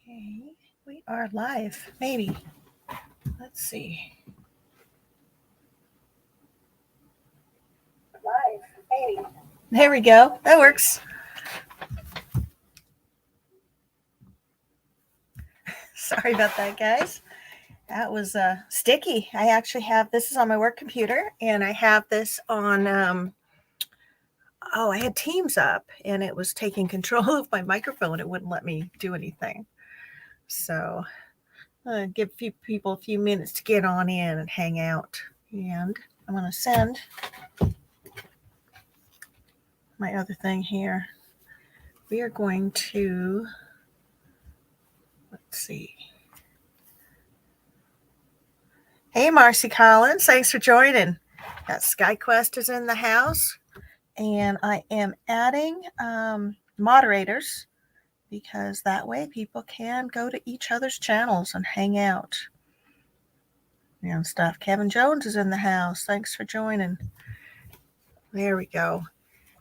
Okay, we are live, maybe. Let's see. Live, maybe. There we go. That works. Sorry about that, guys. That was sticky. I actually have this is on my work computer, and I have this on. I had Teams up, and it was taking control of my microphone. It wouldn't let me do anything. So, give a few people a few minutes to get on in and hang out. And I'm going to send my other thing here. We are going to, let's see. Hey, Marcy Collins, thanks for joining. That SkyQuest is in the house, and I am adding moderators because that way people can go to each other's channels and hang out and stuff. Kevin Jones is in the house. Thanks for joining. There we go.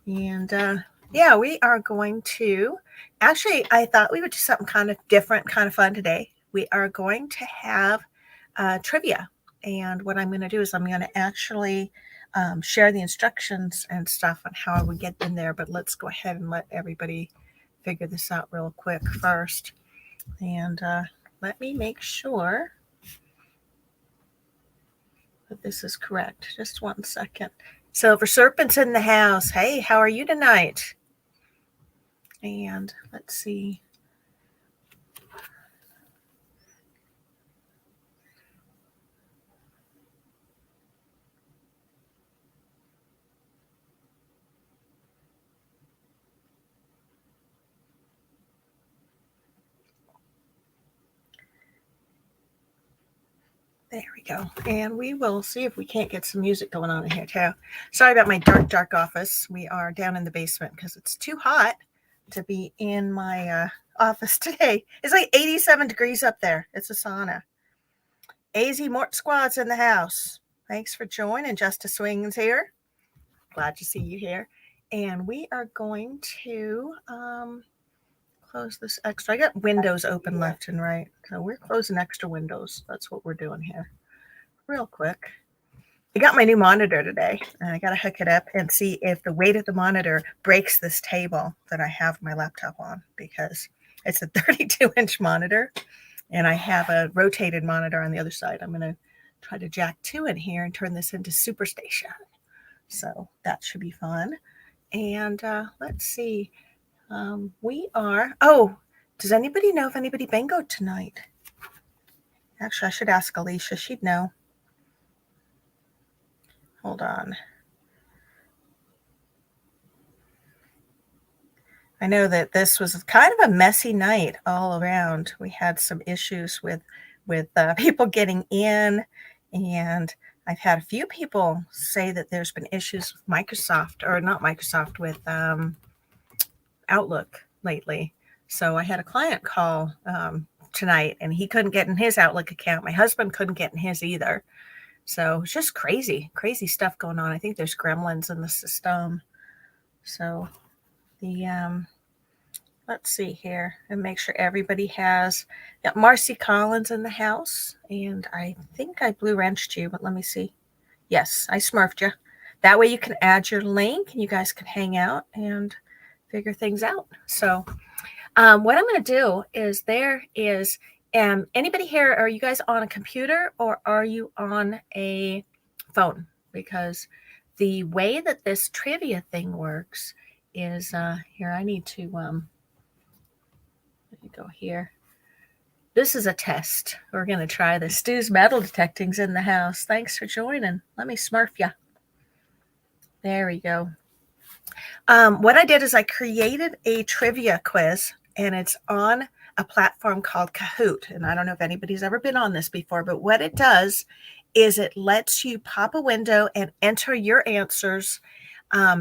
And yeah, we are going to, actually, I thought we would do something kind of different, kind of fun today. We are going to have trivia. And what I'm going to do is I'm going to actually share the instructions and stuff on how I would get in there. But let's go ahead and let everybody figure this out real quick first. And let me make sure that this is correct. Just 1 second. Silver Serpent's in the house. Hey, how are you tonight? And let's see. There we go. And we will see if we can't get some music going on in here too. Sorry about my dark office. We are down in the basement because it's too hot to be in my office today. It's like 87 degrees up there. It's a sauna. AZ Mort Squad's in the house. Thanks for joining. Justice Swings here. Glad to see you here. And we are going to close this extra. I got windows open left and right. So we're closing extra windows. That's what we're doing here. Real quick. I got my new monitor today, and I got to hook it up and see if the weight of the monitor breaks this table that I have my laptop on, because it's a 32-inch monitor, and I have a rotated monitor on the other side. I'm going to try to jack 2 in here and turn this into Superstation. So that should be fun. And let's see. We are, does anybody know if anybody bingoed tonight? Actually, I should ask Alicia. She'd know. Hold on. I know that this was kind of a messy night all around. We had some issues with people getting in, and I've had a few people say that there's been issues with Microsoft, or not Microsoft, with Outlook lately. So I had a client call tonight, and he couldn't get in his Outlook account. My husband couldn't get in his either. So it's just crazy stuff going on. I think there's gremlins in the system. So the let's see here and make sure everybody has got Marcy Collins in the house. And I think I blue wrenched you, but let me see. Yes, I smurfed you. That way you can add your link and you guys can hang out and figure things out. So what I'm going to do is anybody here, are you guys on a computer or are you on a phone? Because the way that this trivia thing works is here. I need to let me go here. This is a test. We're going to try this. Stu's metal detecting's in the house. Thanks for joining. Let me smurf you. There we go. What I did is I created a trivia quiz, and it's on a platform called Kahoot. And I don't know if anybody's ever been on this before, but what it does is it lets you pop a window and enter your answers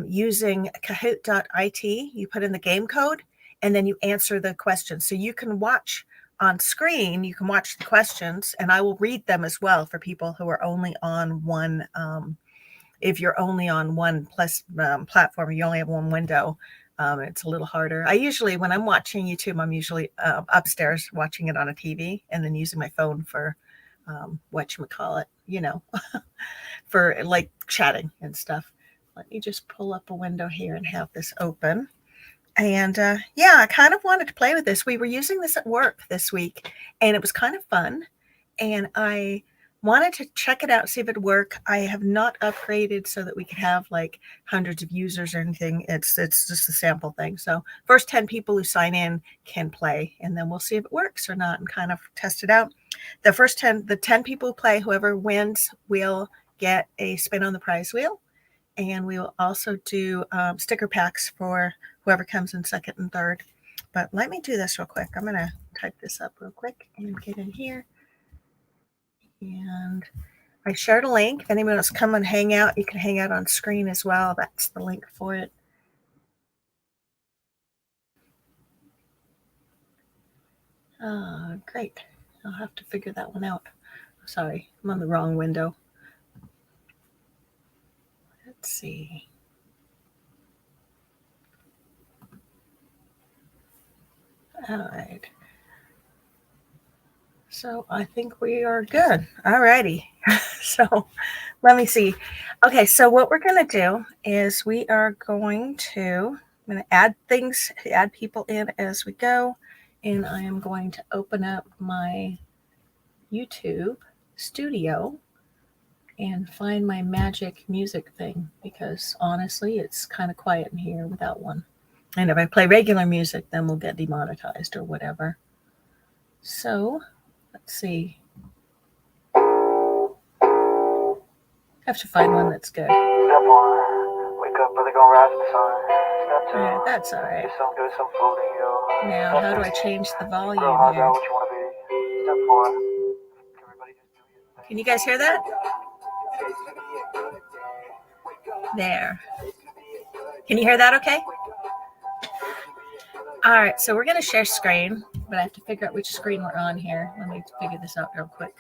using kahoot.it. You put in the game code, and then you answer the questions. So you can watch on screen, you can watch the questions, and I will read them as well for people who are only on one. If you're only on one platform, you only have one window, It's a little harder. I usually, when I'm watching YouTube, I'm usually upstairs watching it on a TV and then using my phone for whatchamacallit, for like chatting and stuff. Let me just pull up a window here and have this open. And yeah, I kind of wanted to play with this. We were using this at work this week, and it was kind of fun. And I wanted to check it out, see if it would work. I have not upgraded so that we could have like hundreds of users or anything. It's just a sample thing. So first 10 people who sign in can play, and then we'll see if it works or not and kind of test it out. The 10 people who play, whoever wins will get a spin on the prize wheel. And we will also do sticker packs for whoever comes in second and third. But let me do this real quick. I'm going to type this up real quick and get in here. And I shared a link. If anyone wants to come and hang out, you can hang out on screen as well. That's the link for it. Great. I'll have to figure that one out. Sorry, I'm on the wrong window. Let's see. All right. So I think we are good. All righty. So let me see. Okay, so what we're going to do is I'm going to add things, add people in as we go. And I am going to open up my YouTube studio and find my magic music thing, because honestly, it's kind of quiet in here without one. And if I play regular music, then we'll get demonetized or whatever. So let's see. I have to find one that's good. Step one, wake up, brother, gonna rise with the sun. Step two, Yeah, that's all right. get some good, some food in you. Now, how do I change the volume Grow hard, here? what you wanna be. Step four, everybody just do your thing. Can you guys hear that? There. Can you hear that okay? All right, so we're going to share screen, but I have to figure out which screen we're on here. Let me figure this out real quick.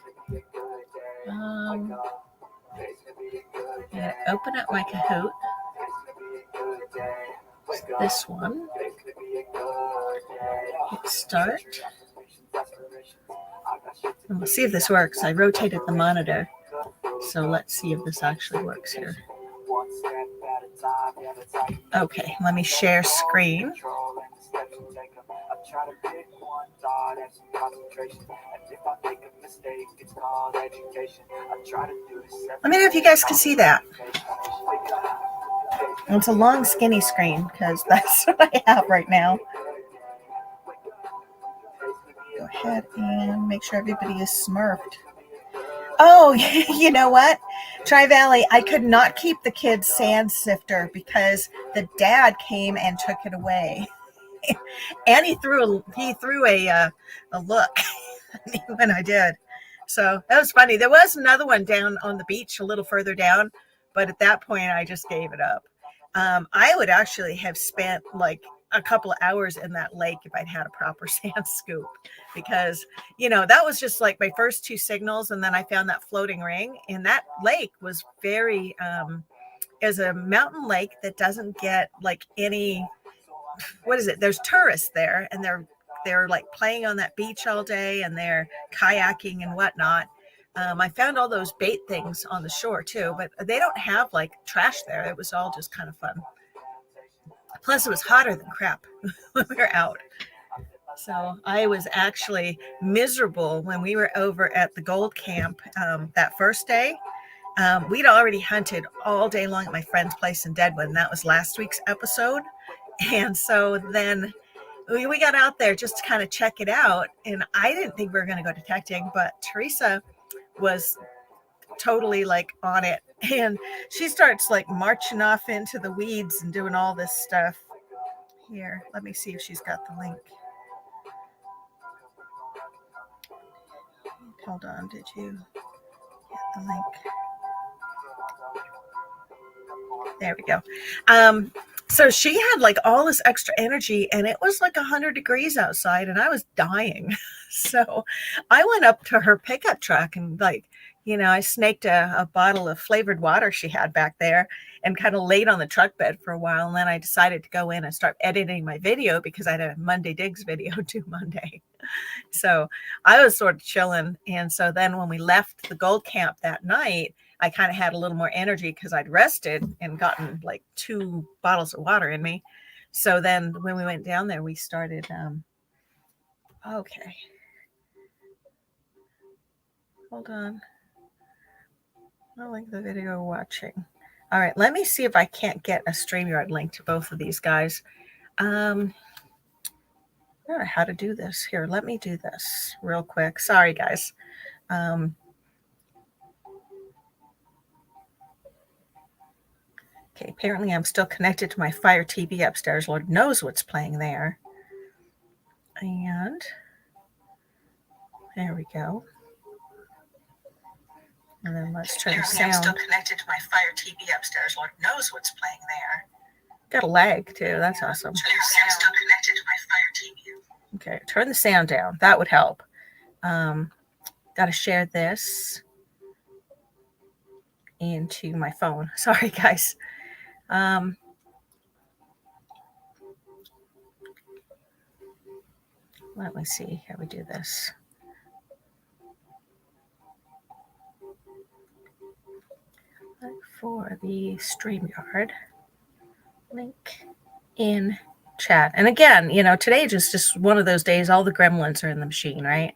I'm going to open up my Kahoot. This one. Hit start. And we'll see if this works. I rotated the monitor, so let's see if this actually works here. Okay, let me share screen. Let me know if you guys can see that. It's a long, skinny screen because that's what I have right now. Go ahead and make sure everybody is smurfed. Oh, you know what? Tri-Valley, I could not keep the kid's sand sifter because the dad came and took it away. And he threw a look when I did. So that was funny. There was another one down on the beach a little further down, but at that point I just gave it up. I would actually have spent like a couple of hours in that lake if I'd had a proper sand scoop, because that was just like my first two signals, and then I found that floating ring, and that lake was very is a mountain lake that doesn't get like any, what is it, there's tourists there, and they're like playing on that beach all day, and they're kayaking and whatnot. I found all those bait things on the shore too, but they don't have like trash there. It was all just kind of fun. Plus, it was hotter than crap when we were out. So I was actually miserable when we were over at the gold camp that first day. We'd already hunted all day long at my friend's place in Deadwood, and that was last week's episode. And so then we got out there just to kind of check it out. And I didn't think we were going to go detecting, but Teresa was totally like on it, and she starts like marching off into the weeds and doing all this stuff. Here, let me see if she's got the link. Hold on, did you get the link? There we go. So she had like all this extra energy, and it was like 100 degrees outside, and I was dying. So I went up to her pickup truck and like I snaked a bottle of flavored water she had back there and kind of laid on the truck bed for a while. And then I decided to go in and start editing my video because I had a Monday Digs video due Monday. So I was sort of chilling. And so then when we left the gold camp that night, I kind of had a little more energy because I'd rested and gotten like 2 bottles of water in me. So then when we went down there, we started, okay. Hold on. I like the video watching. All right, let me see if I can't get a StreamYard link to both of these guys. I don't know how to do this. Here, let me do this real quick. Sorry, guys. Okay, apparently I'm still connected to my Fire TV upstairs. Lord knows what's playing there. And there we go. And then let's try the sound. I'm still connected to my Fire TV upstairs. Lord knows what's playing there. Got a lag too. That's awesome. I'm still connected to my Fire TV. Okay, turn the sound down. That would help. Got to share this into my phone. Sorry, guys. Let me see how we do this. Look for the StreamYard link in chat. And again, today is just one of those days. All the gremlins are in the machine, right?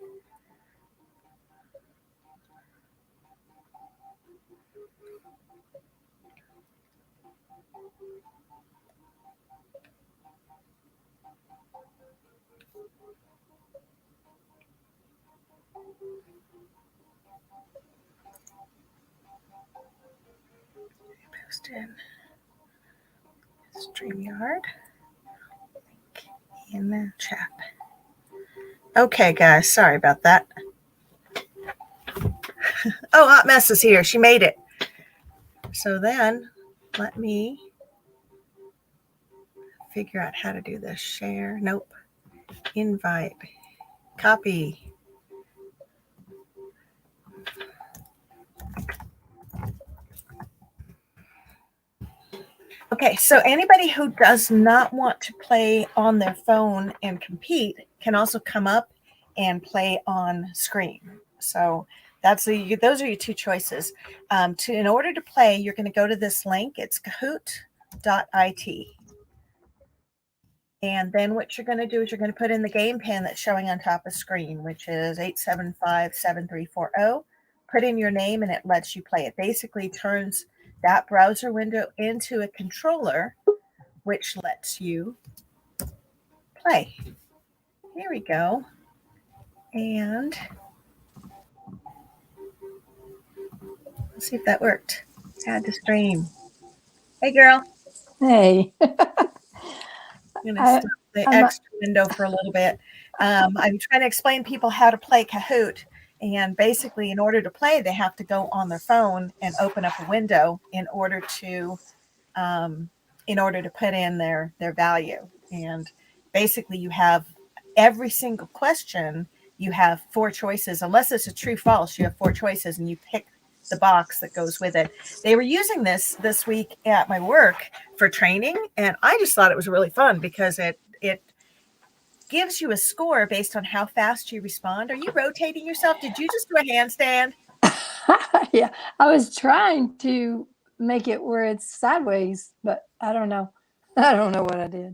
Posted StreamYard link in the chat. Okay, guys, sorry about that. Oh, Hot Mess is here. She made it. So then let me figure out how to do this. Share. Nope. Invite. Copy. Okay, so anybody who does not want to play on their phone and compete can also come up and play on screen. So those are your 2 choices. In order to play, you're going to go to this link. It's kahoot.it. And then what you're going to do is you're going to put in the game pin that's showing on top of screen, which is 8757340. Put in your name and it lets you play. It basically turns that browser window into a controller, which lets you play. Here we go. And let's see if that worked. Add to stream. Hey, girl. Hey. I'm going to stop the extra window for a little bit. I'm trying to explain people how to play Kahoot. And basically, in order to play, they have to go on their phone and open up a window in order to put in their value. And basically, you have every single question. You have 4 choices. Unless it's a true false, you have 4 choices, and you pick the box that goes with it. They were using this week at my work for training, and I just thought it was really fun because it gives you a score based on how fast you respond. Are you rotating yourself? Did you just do a handstand? Yeah, I was trying to make it where it's sideways, but I don't know. I don't know what I did.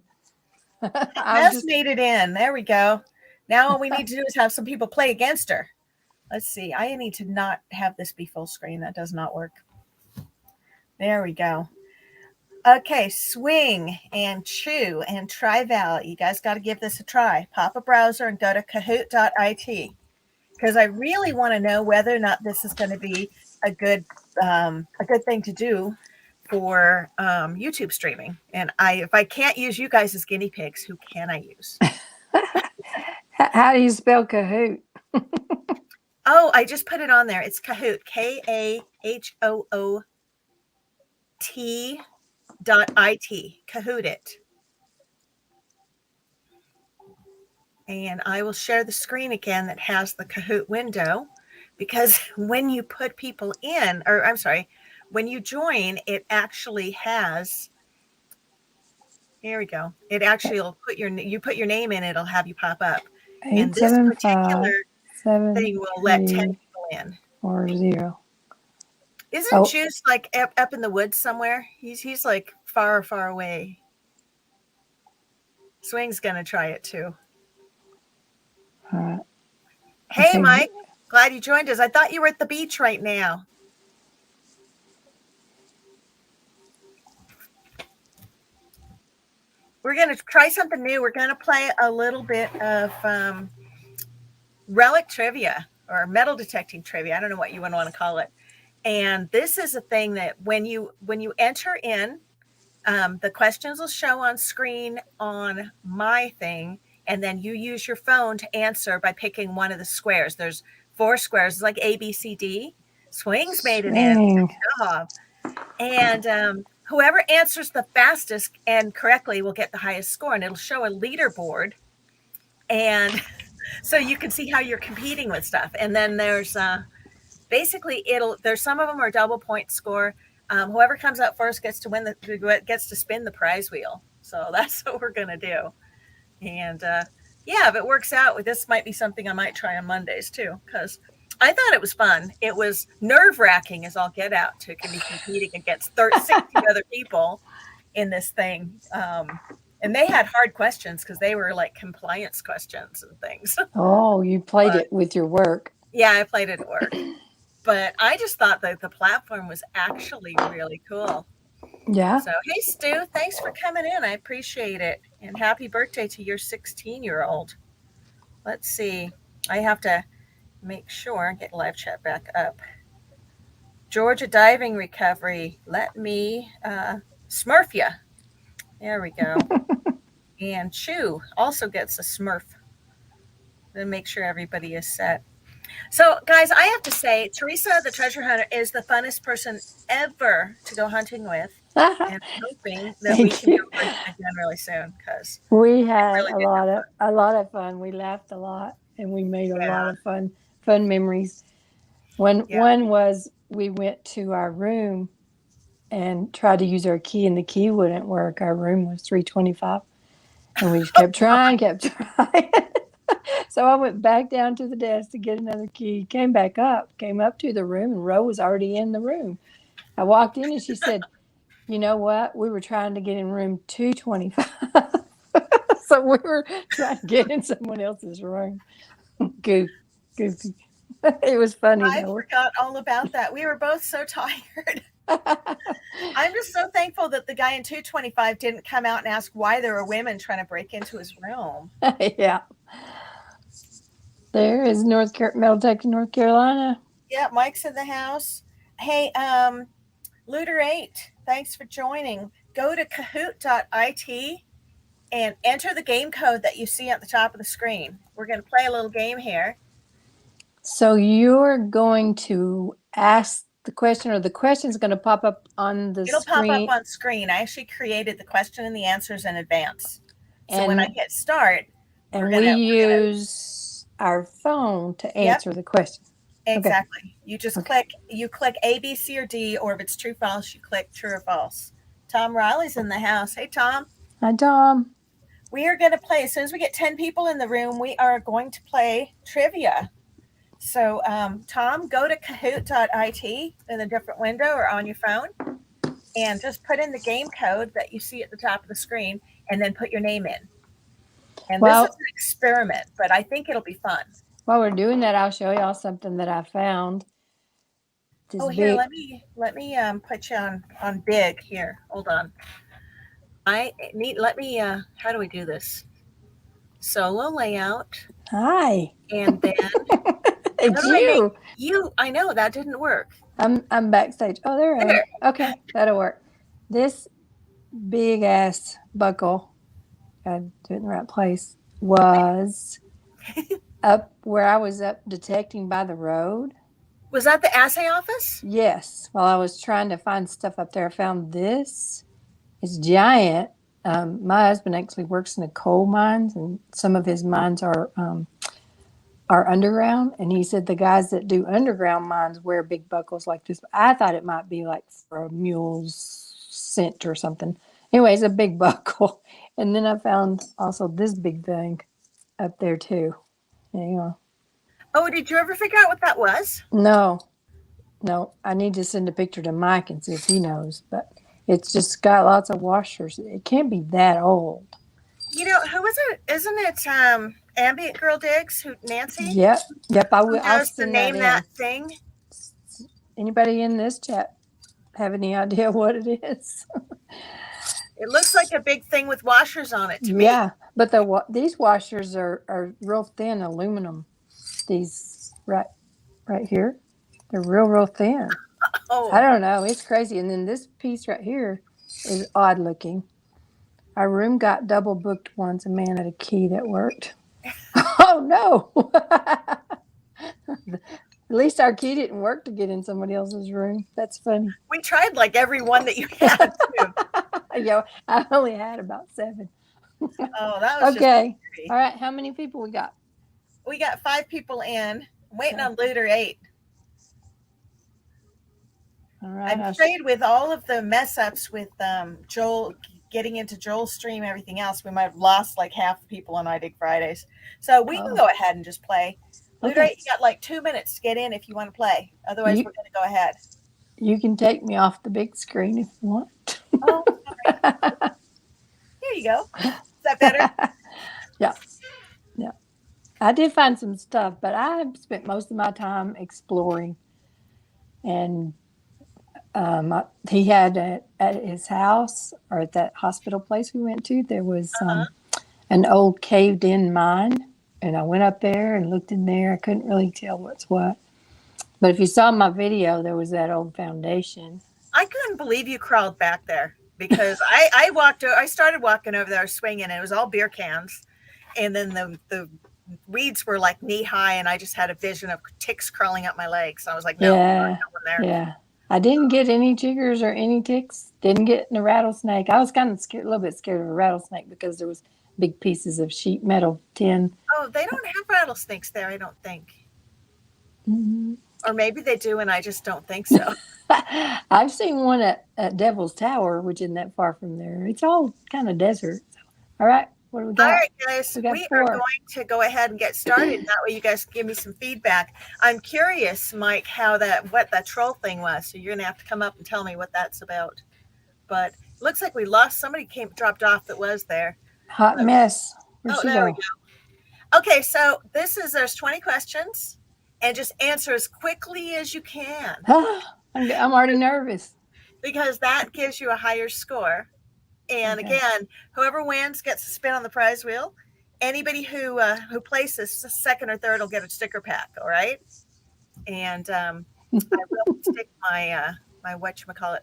I just made it in. There we go. Now all we need to do is have some people play against her. Let's see. I need to not have this be full screen. That does not work. There we go. Okay, swing and chew and Trival. You guys got to give this a try. Pop a browser and go to kahoot.it because I really want to know whether or not this is going to be a good thing to do for YouTube streaming. And if I can't use you guys as guinea pigs, who can I use? How do you spell Kahoot? Oh, I just put it on there. It's Kahoot, KAHOOT.IT, Kahoot it. And I will share the screen again that has the Kahoot window. because when you put people in, or I'm sorry, when you join, it actually has, here we go. It actually will you put your name in, it'll have you pop up. And this 875 particular thing will let 10 people in. 7340. Isn't Juice like up in the woods somewhere? He's like far, far away. Swing's gonna try it too. All right. Hey, Okay. Mike. Glad you joined us. I thought you were at the beach right now. We're going to try something new. We're going to play a little bit of relic trivia or metal detecting trivia. I don't know what you want to call it. And this is a thing that when you enter in, the questions will show on screen on my thing, and then you use your phone to answer by picking one of the squares. There's 4 squares. It's like A, B, C, D. Swing's made it in. Good job. And whoever answers the fastest and correctly will get the highest score, and it'll show a leaderboard. And so you can see how you're competing with stuff. And then there's basically there's some of them are double point score. Whoever comes out first gets to spin the prize wheel. So that's what we're gonna do. And yeah, if it works out, this might be something I might try on Mondays too, because I thought it was fun. It was nerve-wracking as all get out to be competing against 60 other people in this thing. And they had hard questions because they were like compliance questions and things. Oh, you played it with your work. Yeah, I played it at work. But I just thought that the platform was actually really cool. Yeah. So, hey, Stu, thanks for coming in. I appreciate it. And happy birthday to your 16-year-old. Let's see. I have to make sure, get live chat back up. Georgia Diving Recovery. Let me smurf ya. There we go. And Chew also gets a smurf. Then make sure everybody is set. So, guys, I have to say, Teresa, the treasure hunter, is the funnest person ever to go hunting with. And I'm hoping that we can go hunting again really soon, because we had really a lot of fun. We laughed a lot, and we made a lot of fun memories. One was we went to our room and tried to use our key, and the key wouldn't work. Our room was 325, and we just kept trying. So I went back down to the desk to get another key, came up to the room, and Ro was already in the room. I walked in, and she said, you know what? We were trying to get in room 225. So we were trying to get in someone else's room. Goofy. It was funny, I though. forgot all about that. We were both so tired. I'm just so thankful that the guy in 225 didn't come out and ask why there were women trying to break into his room. Yeah. There is Metal Detecting North Carolina. Yeah, Mike's in the house. Hey, Looter 8, thanks for joining. Go to kahoot.it and enter the game code that you see at the top of the screen. We're going to play a little game here. So you're going to ask the question, or the question is going to pop up on the screen? It'll pop up on screen. I actually created the question and the answers in advance. So when I hit start, we use our phone to answer the question. Exactly. Okay. You just click A, B, C, or D, or if it's true, false, you click true or false. Tom Riley's in the house. Hey, Tom. Hi, Tom. We are going to play, as soon as we get 10 people in the room, we are going to play trivia. So, Tom, go to kahoot.it in a different window or on your phone, and just put in the game code that you see at the top of the screen, and then put your name in. And this is an experiment, but I think it'll be fun. While we're doing that, I'll show y'all something that I found. Here, let me put you on big here. Hold on. How do we do this? Solo layout. Hi. And then it's I know that didn't work. I'm backstage. Oh, there I am. Okay, that'll work. This big ass buckle, gotta do it in the right place, was up where I was up detecting by the road. Was that the assay office? Yes. While I was trying to find stuff up there, I found this. It's giant. My husband actually works in the coal mines, and some of his mines are are underground, and he said the guys that do underground mines wear big buckles like this. I thought it might be like for a mule's scent or something. Anyways, a big buckle. And then I found also this big thing up there too. There you go. Oh, did you ever figure out what that was? No, I need to send a picture to Mike and see if he knows. But it's just got lots of washers. It can't be that old. You know, who is it? Isn't it Ambient Girl Digs? Who Nancy? Yep. I'll Does the send name that that thing? Anybody in this chat have any idea what it is? It looks like a big thing with washers on it to me. Yeah, but these washers are real thin aluminum. These right here, they're real thin. Oh, I don't know, it's crazy. And then this piece right here is odd looking. Our room got double booked once. A man had a key that worked. Oh no! At least our key didn't work to get in somebody else's room. That's funny. we tried like every one that you had too. Yeah, I only had about 7. Oh, that was Okay. Just all right. How many people we got? We got 5 people in. I'm waiting Okay. on Looter 8. All right. I'm afraid with all of the mess ups with Joel getting into Joel's stream, everything else, we might have lost like half the people on iDig Fridays. So we can go ahead and just play. Looter 8, you got like 2 minutes to get in if you want to play. Otherwise, we're going to go ahead. You can take me off the big screen if you want. Oh, sorry. Here you go. Is that better? Yeah. I did find some stuff, but I spent most of my time exploring. And he had at his house or at that hospital place we went to, there was an old caved in mine. And I went up there and looked in there. I couldn't really tell what's what. But if you saw my video, there was that old foundation. I couldn't believe you crawled back there because I started walking over there swinging, and it was all beer cans. And then the weeds were like knee high, and I just had a vision of ticks crawling up my legs. So I was like, no, I'm not going there. Yeah. I didn't get any jiggers or any ticks. Didn't get a rattlesnake. I was kind of scared, a little bit scared of a rattlesnake because there was big pieces of sheet metal tin. Oh, they don't have rattlesnakes there, I don't think. Mm-hmm. Or maybe they do, and I just don't think so. I've seen one at Devil's Tower, which isn't that far from there. It's all kind of desert. All right. What do we got? All right, guys. We are going to go ahead and get started. That way you guys can give me some feedback. I'm curious, Mike, what that troll thing was. So you're going to have to come up and tell me what that's about. But it looks like we lost. Somebody dropped off that was there. Hot mess. Where'd she there go? we go. Okay, so there's 20 questions, and just answer as quickly as you can. I'm already nervous. Because that gives you a higher score. And again, whoever wins gets a spin on the prize wheel. Anybody who places second or third will get a sticker pack. All right. And I will stick my whatchamacallit.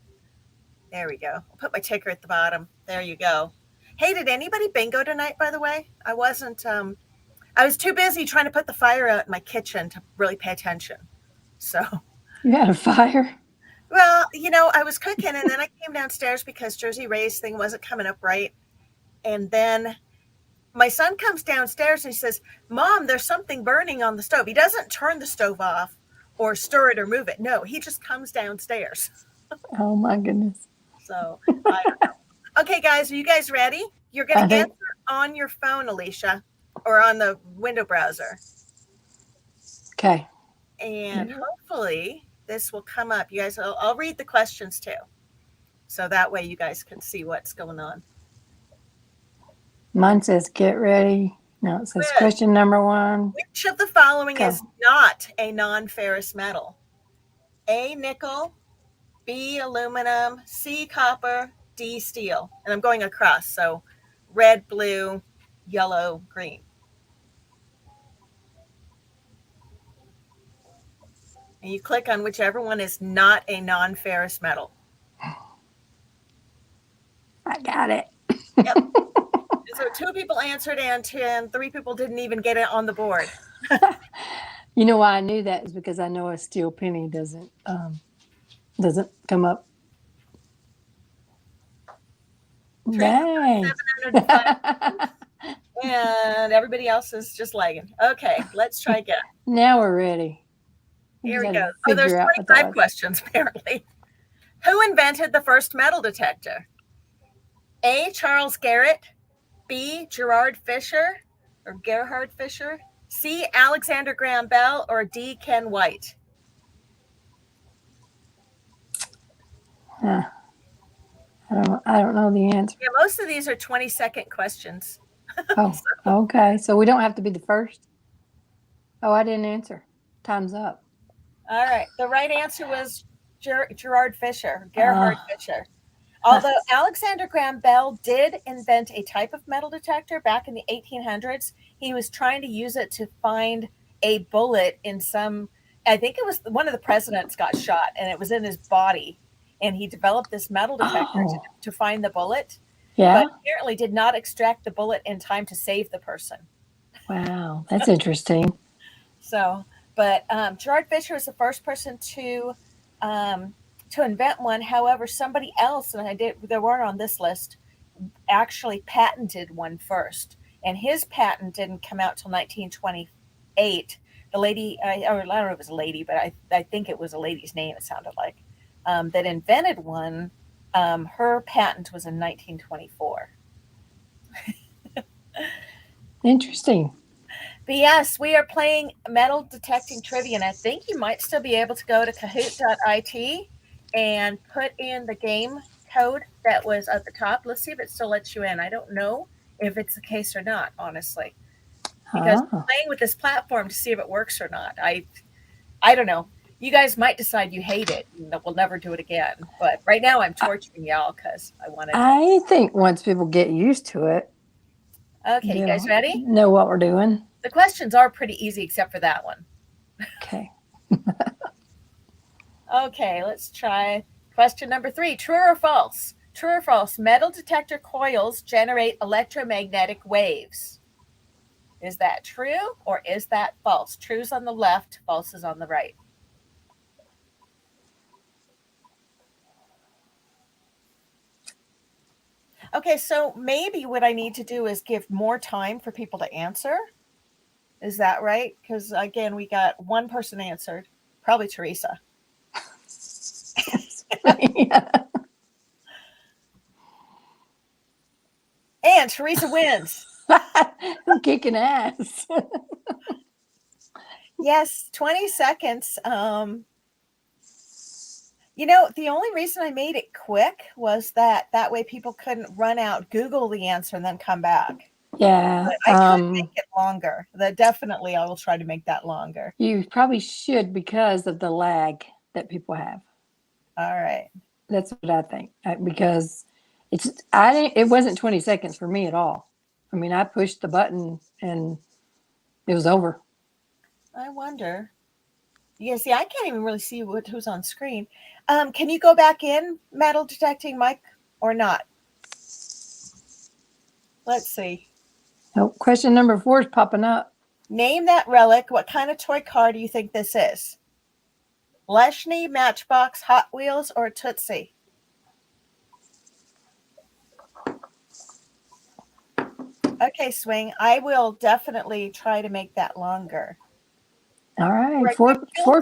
There we go. I'll put my ticker at the bottom. There you go. Hey, did anybody bingo tonight, by the way? I wasn't. I was too busy trying to put the fire out in my kitchen to really pay attention. So. You had a fire? Well, I was cooking, and then I came downstairs because Jersey Ray's thing wasn't coming up right. And then my son comes downstairs and he says, Mom, there's something burning on the stove. He doesn't turn the stove off or stir it or move it. No, he just comes downstairs. Oh, my goodness. So, I don't know. Okay, guys, are you guys ready? You're going to answer on your phone, Alicia, or on the window browser. Okay. And hopefully this will come up. You guys, I'll read the questions too. So that way you guys can see what's going on. Mine says, get ready. No, it says question number 1. Which of the following is not a non-ferrous metal? A, nickel, B, aluminum, C, copper, D, steel. And I'm going across. So red, blue, yellow, green. And you click on whichever one is not a non-ferrous metal. I got it. Yep. So 2 people answered and 3 people didn't even get it on the board. You know why I knew that is because I know a steel penny doesn't come up. Dang. And everybody else is just lagging. Okay, let's try again. Now we're ready. Here we just go. had to Oh, there's figure out what 25 that was. questions, apparently. Who invented the first metal detector? A. Charles Garrett. B. Gerard Fisher or Gerhard Fisher. C. Alexander Graham Bell. Or D. Ken White. Huh. I don't know the answer. Yeah, most of these are 20-second questions. Oh, okay. So we don't have to be the first. Oh, I didn't answer. Time's up. All right. The right answer was Gerard Fisher, Gerhard Fisher. Ah. Although Alexander Graham Bell did invent a type of metal detector back in the 1800s, he was trying to use it to find a bullet in some, I think it was one of the presidents got shot and it was in his body. And he developed this metal detector to find the bullet. Yeah. But apparently did not extract the bullet in time to save the person. Wow. That's interesting. So, but Gerard Fisher was the first person to invent one. However, somebody else, and they weren't on this list, actually patented one first, and his patent didn't come out till 1928. The lady, I don't know if it was a lady, but I think it was a lady's name. It sounded like that invented one. Her patent was in 1924. Interesting. But yes, we are playing metal detecting trivia, and I think you might still be able to go to kahoot.it and put in the game code that was at the top. Let's see if it still lets you in. I don't know if it's the case or not, honestly, because I'm playing with this platform to see if it works or not. I don't know. You guys might decide you hate it and that we'll never do it again. But right now I'm torturing y'all because I want to. I think once people get used to it. Okay, you guys ready? Know what we're doing. The questions are pretty easy except for that one. Okay. Okay, let's try question number 3. True or false? True or false? Metal detector coils generate electromagnetic waves. Is that true or is that false? True's on the left, false is on the right. Okay, so maybe what I need to do is give more time for people to answer. Is that right? Because again, we got one person answered, probably Teresa. And Teresa wins. I'm kicking ass. Yes, 20 seconds. You know, the only reason I made it quick was that way people couldn't run out, Google the answer, and then come back. Yeah. But I could make it longer. Definitely, I will try to make that longer. You probably should because of the lag that people have. All right. That's what I think. Because it wasn't 20 seconds for me at all. I mean, I pushed the button and it was over. I wonder. Yeah, see, I can't even really see who's on screen. Can you go back in, metal detecting Mike, or not? Let's see. Oh, question number 4 is popping up. Name that relic. What kind of toy car do you think this is? Leshny, Matchbox, Hot Wheels, or Tootsie? Okay, Swing. I will definitely try to make that longer. All right, four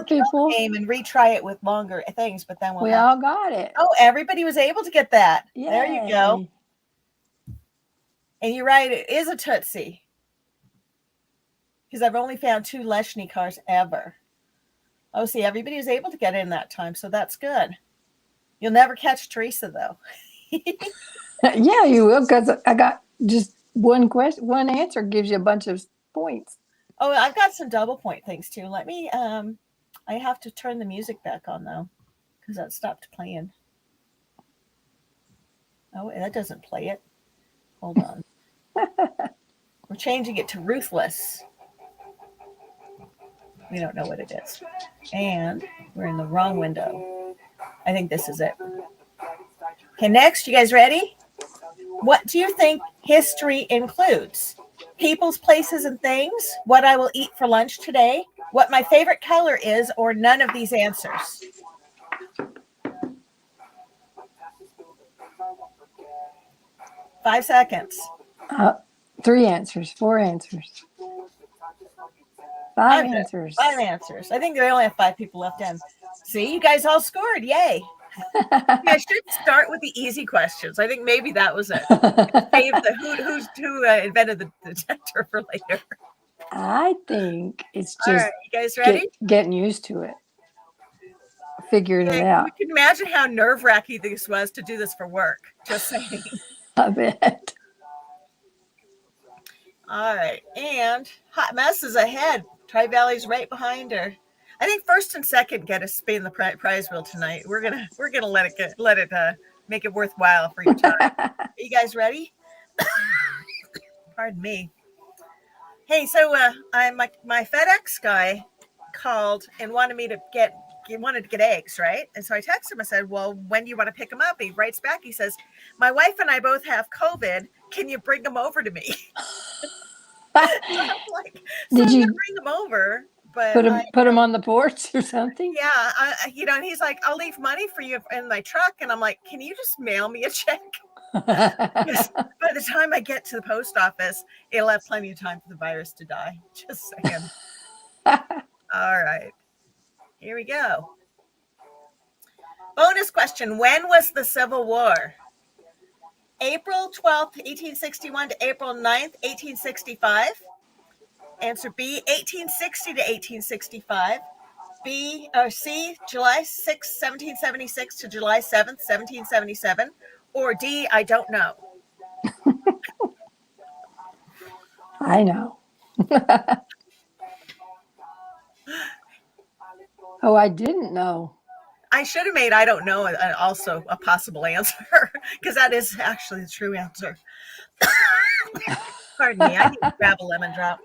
people. Game and retry it with longer things, but then we all got it. Oh, everybody was able to get that. Yay. There you go. And you're right, it is a Tootsie. Because I've only found 2 Leshny cars ever. Oh, see, everybody was able to get in that time, so that's good. You'll never catch Teresa, though. Yeah, you will, because I got just one question. One answer gives you a bunch of points. Oh, I've got some double point things, too. Let me, I have to turn the music back on, though, because that stopped playing. Oh, that doesn't play it. Hold on. We're changing it to Ruthless. We don't know what it is. And we're in the wrong window. I think this is it. Okay, next, you guys ready? What do you think history includes? People's, places, and things, what I will eat for lunch today, what my favorite color is, or none of these answers. Five seconds. 3 answers, 4 answers, 5 answers. 5 answers. I think they only have 5 people left in. See, you guys all scored. Yay. Yeah, I should start with the easy questions. I think maybe that was it. Save the who invented the detector for later. I think it's All just right, you guys ready? getting used to it. Figuring it out. You can imagine how nerve-wracking this was to do this for work. Just saying. I bet. All right, and Hot Mess is ahead. Tri-Valley's right behind her. I think first and second get a spin the prize wheel tonight. We're gonna let it make it worthwhile for your time. Are you guys ready? Pardon me. Hey, so my FedEx guy called and wanted to get eggs, right? And so I texted him. I said, "Well, when do you want to pick them up?" He writes back. He says, "My wife and I both have COVID. Can you bring them over to me?" So I'm like, Did you bring them over? But put them on the porch or something? Yeah, and he's like, "I'll leave money for you in my truck," and I'm like, "Can you just mail me a check?" Because by the time I get to the post office, it'll have plenty of time for the virus to die. Just saying. All right, here we go. Bonus question: when was the Civil War? April 12th, 1861 to April 9th, 1865. Answer B, 1860 to 1865. B or C, July 6th, 1776 to July 7th, 1777. Or D, I don't know. I know. Oh, I didn't know. I should have made I don't know also a possible answer because that is actually the true answer. Pardon me, I need to grab a lemon drop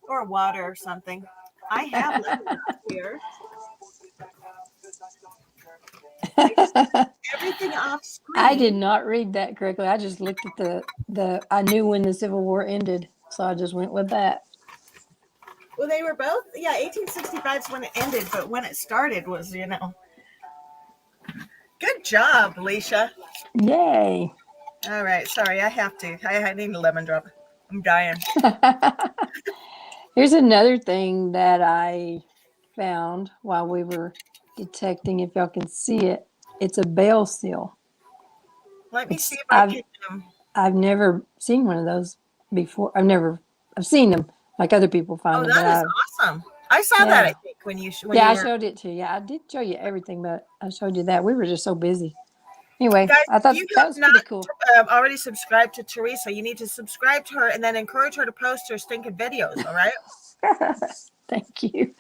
or water or something. I have lemon drop here. Everything off screen. I did not read that correctly. I just looked at I knew when the Civil War ended, so I just went with that. Well, they were both, 1865 is when it ended, but when it started was, Good job, Alicia. Yay. All right, sorry, I need a lemon drop. I'm dying. Here's another thing that I found while we were detecting, if y'all can see it. It's a bell seal. Let me see if I can. I've never seen one of those before. I've seen them like other people find them. Oh, that is awesome. I saw that, I think, when you I showed it to you. I did show you everything, but I showed you that. We were just so busy. Anyway, guys, I thought that was pretty cool. Already subscribed to Teresa. You need to subscribe to her and then encourage her to post her stinking videos, all right? Thank you.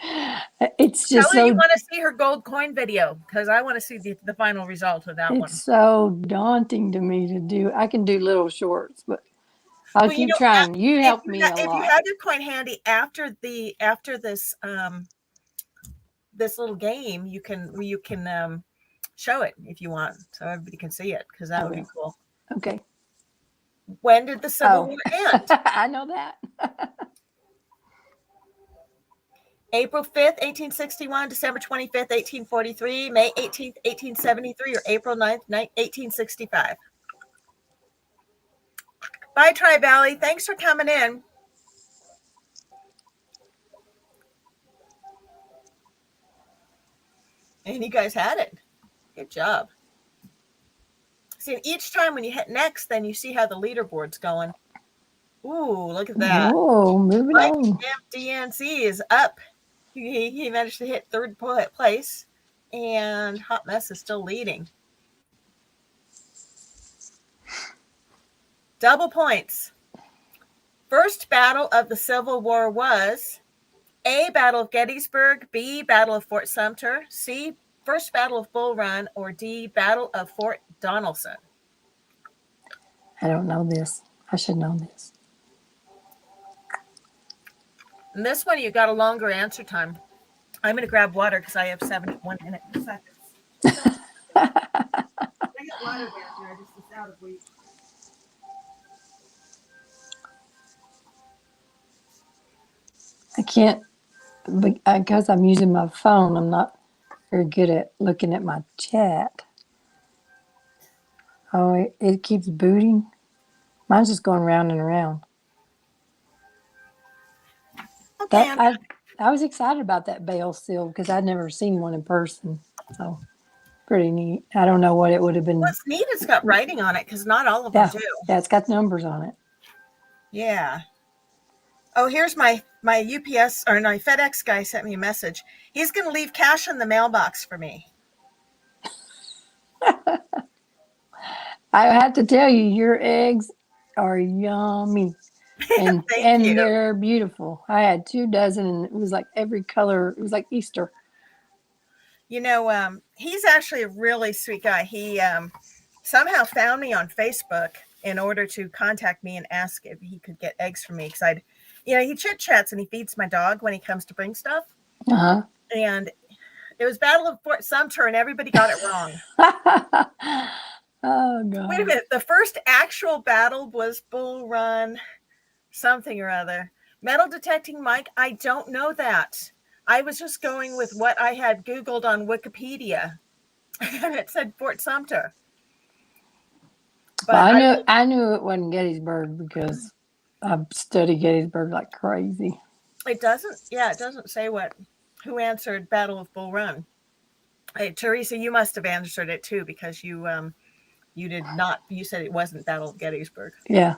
It's just Tell her you want to see her gold coin video because I want to see the final result of that one. It's so daunting to me to do. I can do little shorts, but I'll keep trying. You helped me a lot. If you have your coin handy after this this little game, you can show it if you want, so everybody can see it because that would be cool. Okay. When did the Civil War end? I know that. April 5th, 1861, December 25th, 1843, May 18th, 1873, or April 9th, 1865. Bye, Tri-Valley. Thanks for coming in. And you guys had it. Good job. See, each time when you hit next, then you see how the leaderboard's going. Ooh, look at that. Oh, moving on. DNC is up. He managed to hit third place, and Hot Mess is still leading. Double points. First battle of the Civil War was A, Battle of Gettysburg, B, Battle of Fort Sumter, C, First Battle of Bull Run, or D, Battle of Fort Donelson. I don't know this. I should know this. And this one, you got a longer answer time. I'm going to grab water because I have 71 seconds. I got water there. Just it's out of reach. I can't, because I'm using my phone, I'm not very good at looking at my chat. Oh, it keeps booting. Mine's just going round and around. Okay. I was excited about that bale seal because I'd never seen one in person. So pretty neat. I don't know what it would have been. What's neat, it's got writing on it because not all of Yeah, them do. yeah, it's got numbers on it. Yeah. Oh, here's my UPS or my FedEx guy sent me a message. He's going to leave cash in the mailbox for me. I have to tell you, your eggs are yummy. And Thank you. they're beautiful. I had 24, and it was like every color. It was like Easter. He's actually a really sweet guy. He somehow found me on Facebook in order to contact me and ask if he could get eggs from me because he chit chats and he feeds my dog when he comes to bring stuff. Uh-huh. And it was Battle of Fort Sumter, and everybody got it wrong. Oh God! Wait a minute. The first actual battle was Bull Run, something or other. Metal detecting Mike. I don't know that. I was just going with what I had Googled on Wikipedia, and it said Fort Sumter. But well, I knew it wasn't Gettysburg because I study Gettysburg like crazy. It doesn't say who answered Battle of Bull Run. Hey, Teresa, you must have answered it too because you did not. You said it wasn't Battle of Gettysburg. Yeah.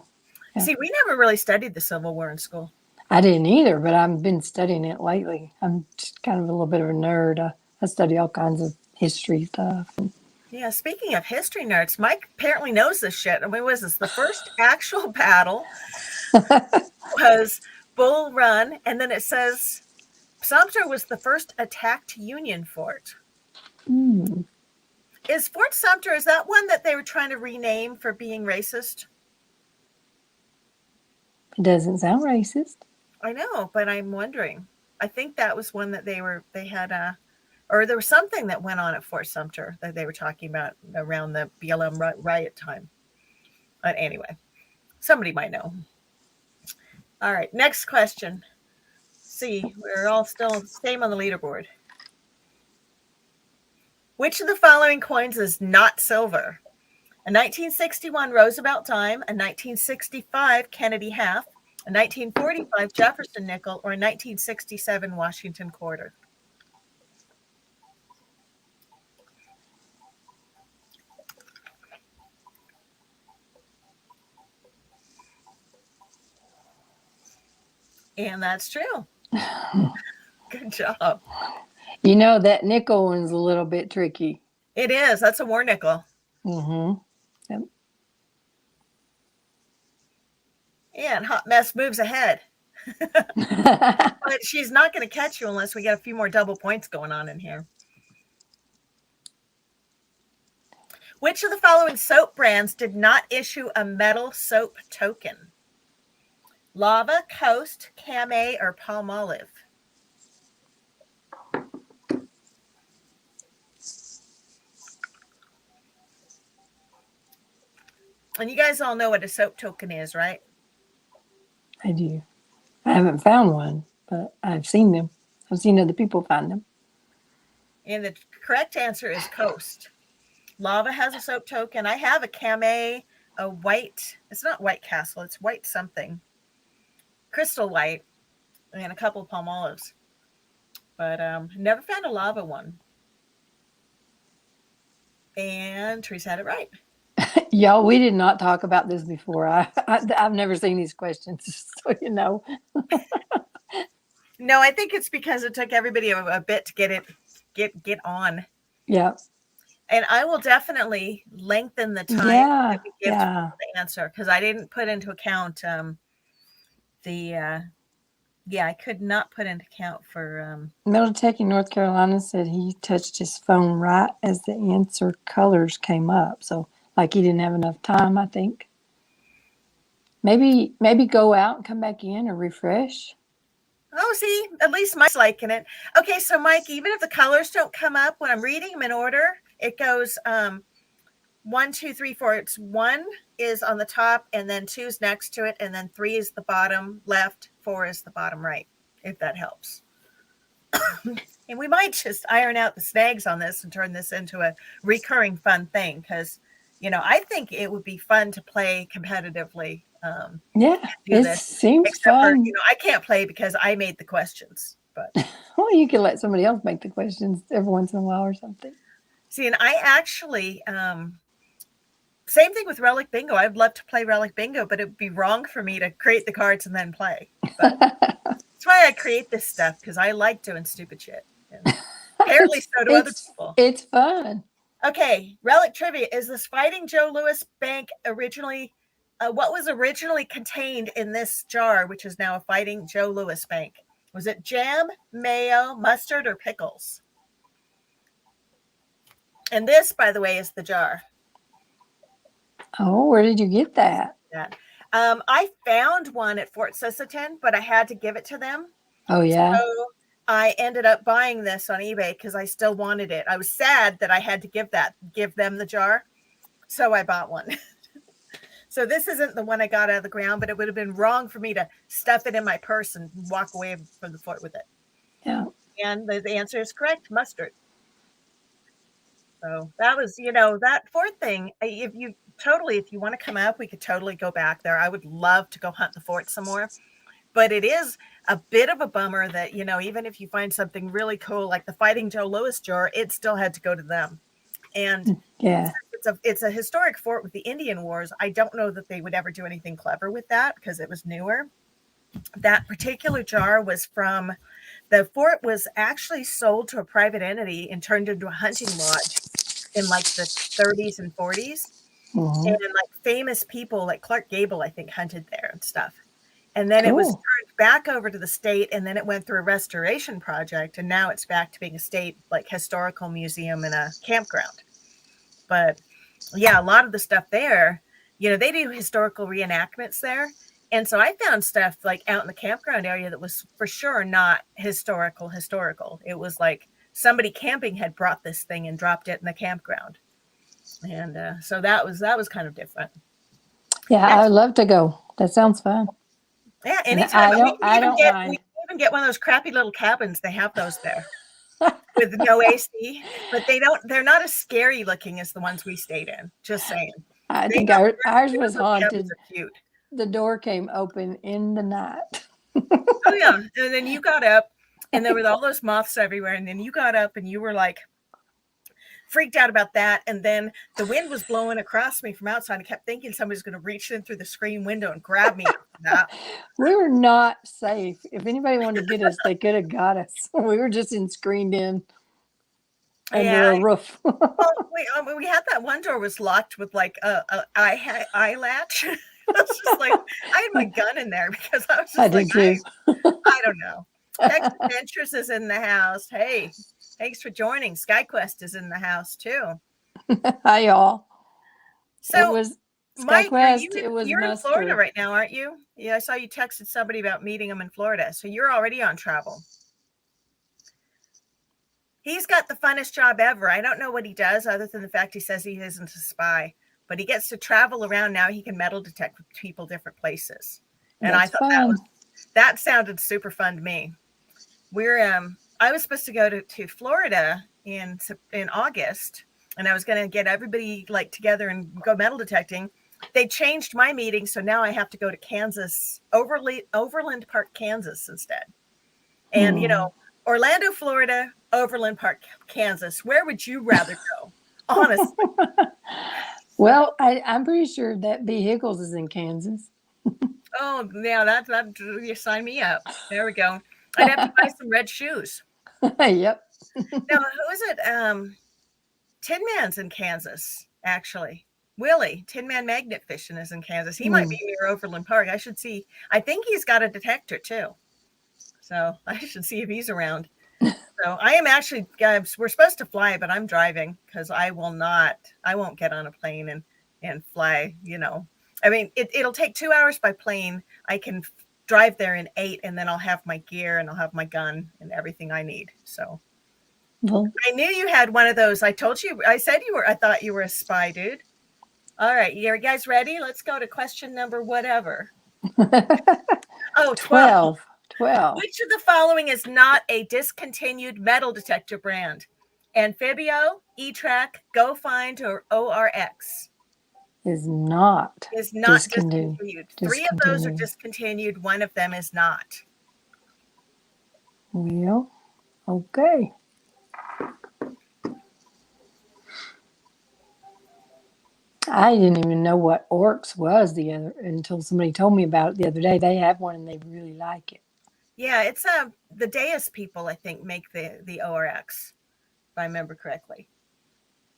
See, we never really studied the Civil War in school. I didn't either, but I've been studying it lately. I'm just kind of a little bit of a nerd. I study all kinds of history stuff. Yeah, speaking of history nerds, Mike apparently knows this shit. I mean, was this the first actual battle was Bull Run, and then it says Sumter was the first attacked Union fort. Is Fort Sumter, is that one that they were trying to rename for being racist? It doesn't sound racist. I know, but I'm wondering. I think that was one that they had or there was something that went on at Fort Sumter that they were talking about around the BLM riot time. But anyway, somebody might know. All right, next question. See, we're all still same on the leaderboard. Which of the following coins is not silver? A 1961 Roosevelt dime, a 1965 Kennedy half, a 1945 Jefferson nickel, or a 1967 Washington quarter? And that's true. Good job. You know, that nickel one's a little bit tricky. It is. That's a war nickel. Mm-hmm. Yep. And Hot Mess moves ahead. But she's not going to catch you unless we get a few more double points going on in here. Which of the following soap brands did not issue a metal soap token? Lava, Coast, Camay, or Palmolive? And you guys all know what a soap token is, right? I do. I haven't found one, but I've seen them. I've seen other people find them. And the correct answer is Coast. Lava has a soap token. I have a Camay, a white. It's not White Castle. It's white something. Crystal White, and a couple of Palmolives. But never found a Lava one. And Teresa had it right. Y'all, we did not talk about this before. I've never seen these questions, so you know. No, I think it's because it took everybody a bit to get on. Yeah. And I will definitely lengthen the time that we give to the answer because I didn't put into account I could not put into account for Middle Tech in North Carolina said he touched his phone right as the answer colors came up. So like he didn't have enough time, I think. Maybe go out and come back in or refresh. Oh, see, at least Mike's liking it. Okay, so Mike, even if the colors don't come up when I'm reading them in order, it goes 1, 2, 3, 4. It's 1 is on the top, and then 2 is next to it, and then 3 is the bottom left, 4 is the bottom right, if that helps. And we might just iron out the snags on this and turn this into a recurring fun thing because, I think it would be fun to play competitively. Yeah, Do it this, seems except for, fun. I can't play because I made the questions. But Well, you can let somebody else make the questions every once in a while or something. see, and I actually, same thing with Relic Bingo. I'd love to play Relic Bingo, but it would be wrong for me to create the cards and then play. But that's why I create this stuff, because I like doing stupid shit. And apparently, so do other people. It's fun. Okay, Relic Trivia. Is this Fighting Joe Louis Bank originally, what was originally contained in this jar, which is now a Fighting Joe Louis Bank? Was it jam, mayo, mustard, or pickles? And this, by the way, is the jar. Oh, where did you get that? Yeah. I found one at Fort Sisseton, but I had to give it to them. Oh, yeah. So I ended up buying this on eBay because I still wanted it. I was sad that I had to give them the jar. So I bought one. So this isn't the one I got out of the ground, but it would have been wrong for me to stuff it in my purse and walk away from the fort with it. Yeah. And the answer is correct, mustard. So that was, that fort thing. If you want to come up, we could totally go back there. I would love to go hunt the fort some more. But it is a bit of a bummer that, even if you find something really cool, like the Fighting Joe Louis jar, it still had to go to them. And yeah, it's a historic fort with the Indian Wars. I don't know that they would ever do anything clever with that because it was newer. That particular jar was from, the fort was actually sold to a private entity and turned into a hunting lodge in like the 30s and 40s. Mm-hmm. And like famous people like Clark Gable, I think, hunted there and stuff. And then Cool. It was turned back over to the state, and then it went through a restoration project, and now it's back to being a state like historical museum and a campground. But yeah, a lot of the stuff there, they do historical reenactments there. And so I found stuff like out in the campground area that was for sure not historical. It was like somebody camping had brought this thing and dropped it in the campground. And so that was kind of different. Yeah, I'd love to go. That sounds fun. Yeah, anytime. We can even get one of those crappy little cabins. They have those there with no AC, but they're not as scary looking as the ones we stayed in. Just saying. I think ours was haunted. Cute. The door came open in the night. Oh yeah, and then you got up, and there were all those moths everywhere, and then you got up, and you were like freaked out about that, and then the wind was blowing across me from outside. I kept thinking somebody's going to reach in through the screen window and grab me. We were not safe. If anybody wanted to get us, they could have got us. We were just screened in under a roof. Well, we had that one door was locked with like a eye latch. I was just like, I had my gun in there because I was just did too. I don't know. Tex Adventures is in the house. Hey, thanks for joining. SkyQuest is in the house too. Hi, y'all. So it was Mike, SkyQuest. You're in Florida right now, aren't you? Yeah, I saw you texted somebody about meeting him in Florida. So you're already on travel. He's got the funnest job ever. I don't know what he does other than the fact he says he isn't a spy, but he gets to travel around now. He can metal detect with people different places. And I thought that sounded super fun to me. I was supposed to go to Florida in August, and I was going to get everybody like together and go metal detecting. They changed my meeting, so now I have to go to Kansas, Overland Park, Kansas instead. And Orlando, Florida, Overland Park, Kansas. Where would you rather go? Honestly. Well, I'm pretty sure that Vehicles is in Kansas. Oh, yeah, that you sign me up. There we go. I'd have to buy some red shoes. Yep. Now, who is it? Tin Man's in Kansas, actually. Willie, Tin Man Magnet Fishing is in Kansas. He might be near Overland Park. I should see. I think he's got a detector, too. So I should see if he's around. So I am actually, we're supposed to fly, but I'm driving because I won't get on a plane and fly, I mean, it'll take 2 hours by plane. I can drive there in 8, and then I'll have my gear and I'll have my gun and everything I need. So I knew you had one of those. I thought you were a spy, dude. All right. You guys ready? Let's go to question number whatever. 12. 12. Which of the following is not a discontinued metal detector brand? Amphibio, E-Track, GoFind, or ORX? is not discontinued. 3 of those are discontinued. discontinued. 1 of them is not. Well, okay. I didn't even know what Orcs was until somebody told me about it the other day. They have one and they really like it. Yeah, it's the Deus people, I think, make the ORX, if I remember correctly.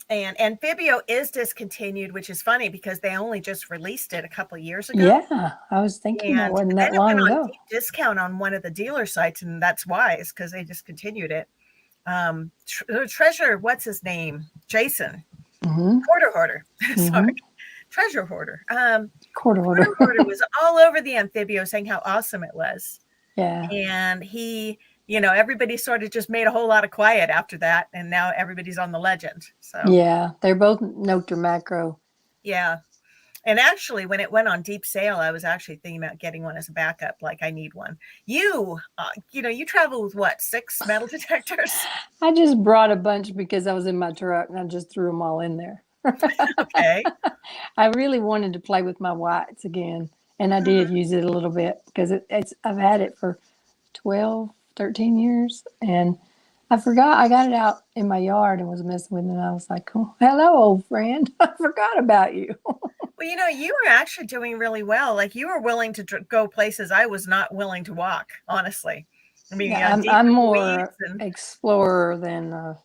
And Amphibio is discontinued, which is funny because they only just released it a couple years ago. Yeah, I was thinking that wasn't that long ago. It went on ago. deep discount on one of the dealer sites, and that's why, is because they discontinued it. Treasure, what's his name? Jason. Mm-hmm. Quarter Hoarder. Sorry. Treasure Hoarder. Quarter Hoarder was all over the Amphibio saying how awesome it was. Yeah. And he, everybody sort of just made a whole lot of quiet after that, and now everybody's on the Legend. So yeah, they're both Noter Macro. Yeah. And actually, when it went on deep sale, I was actually thinking about getting one as a backup. Like, I need one. You travel with what, 6 metal detectors? I just brought a bunch because I was in my truck and I just threw them all in there. Okay. I really wanted to play with my whites again, and I did use it a little bit because I've had it for 12, 13 years, and I forgot I got it out in my yard and was messing with it, and I was like, oh, hello, old friend. I forgot about you. Well, you were actually doing really well. Like, you were willing to go places I was not willing to walk, honestly. I mean, yeah, I'm more explorer than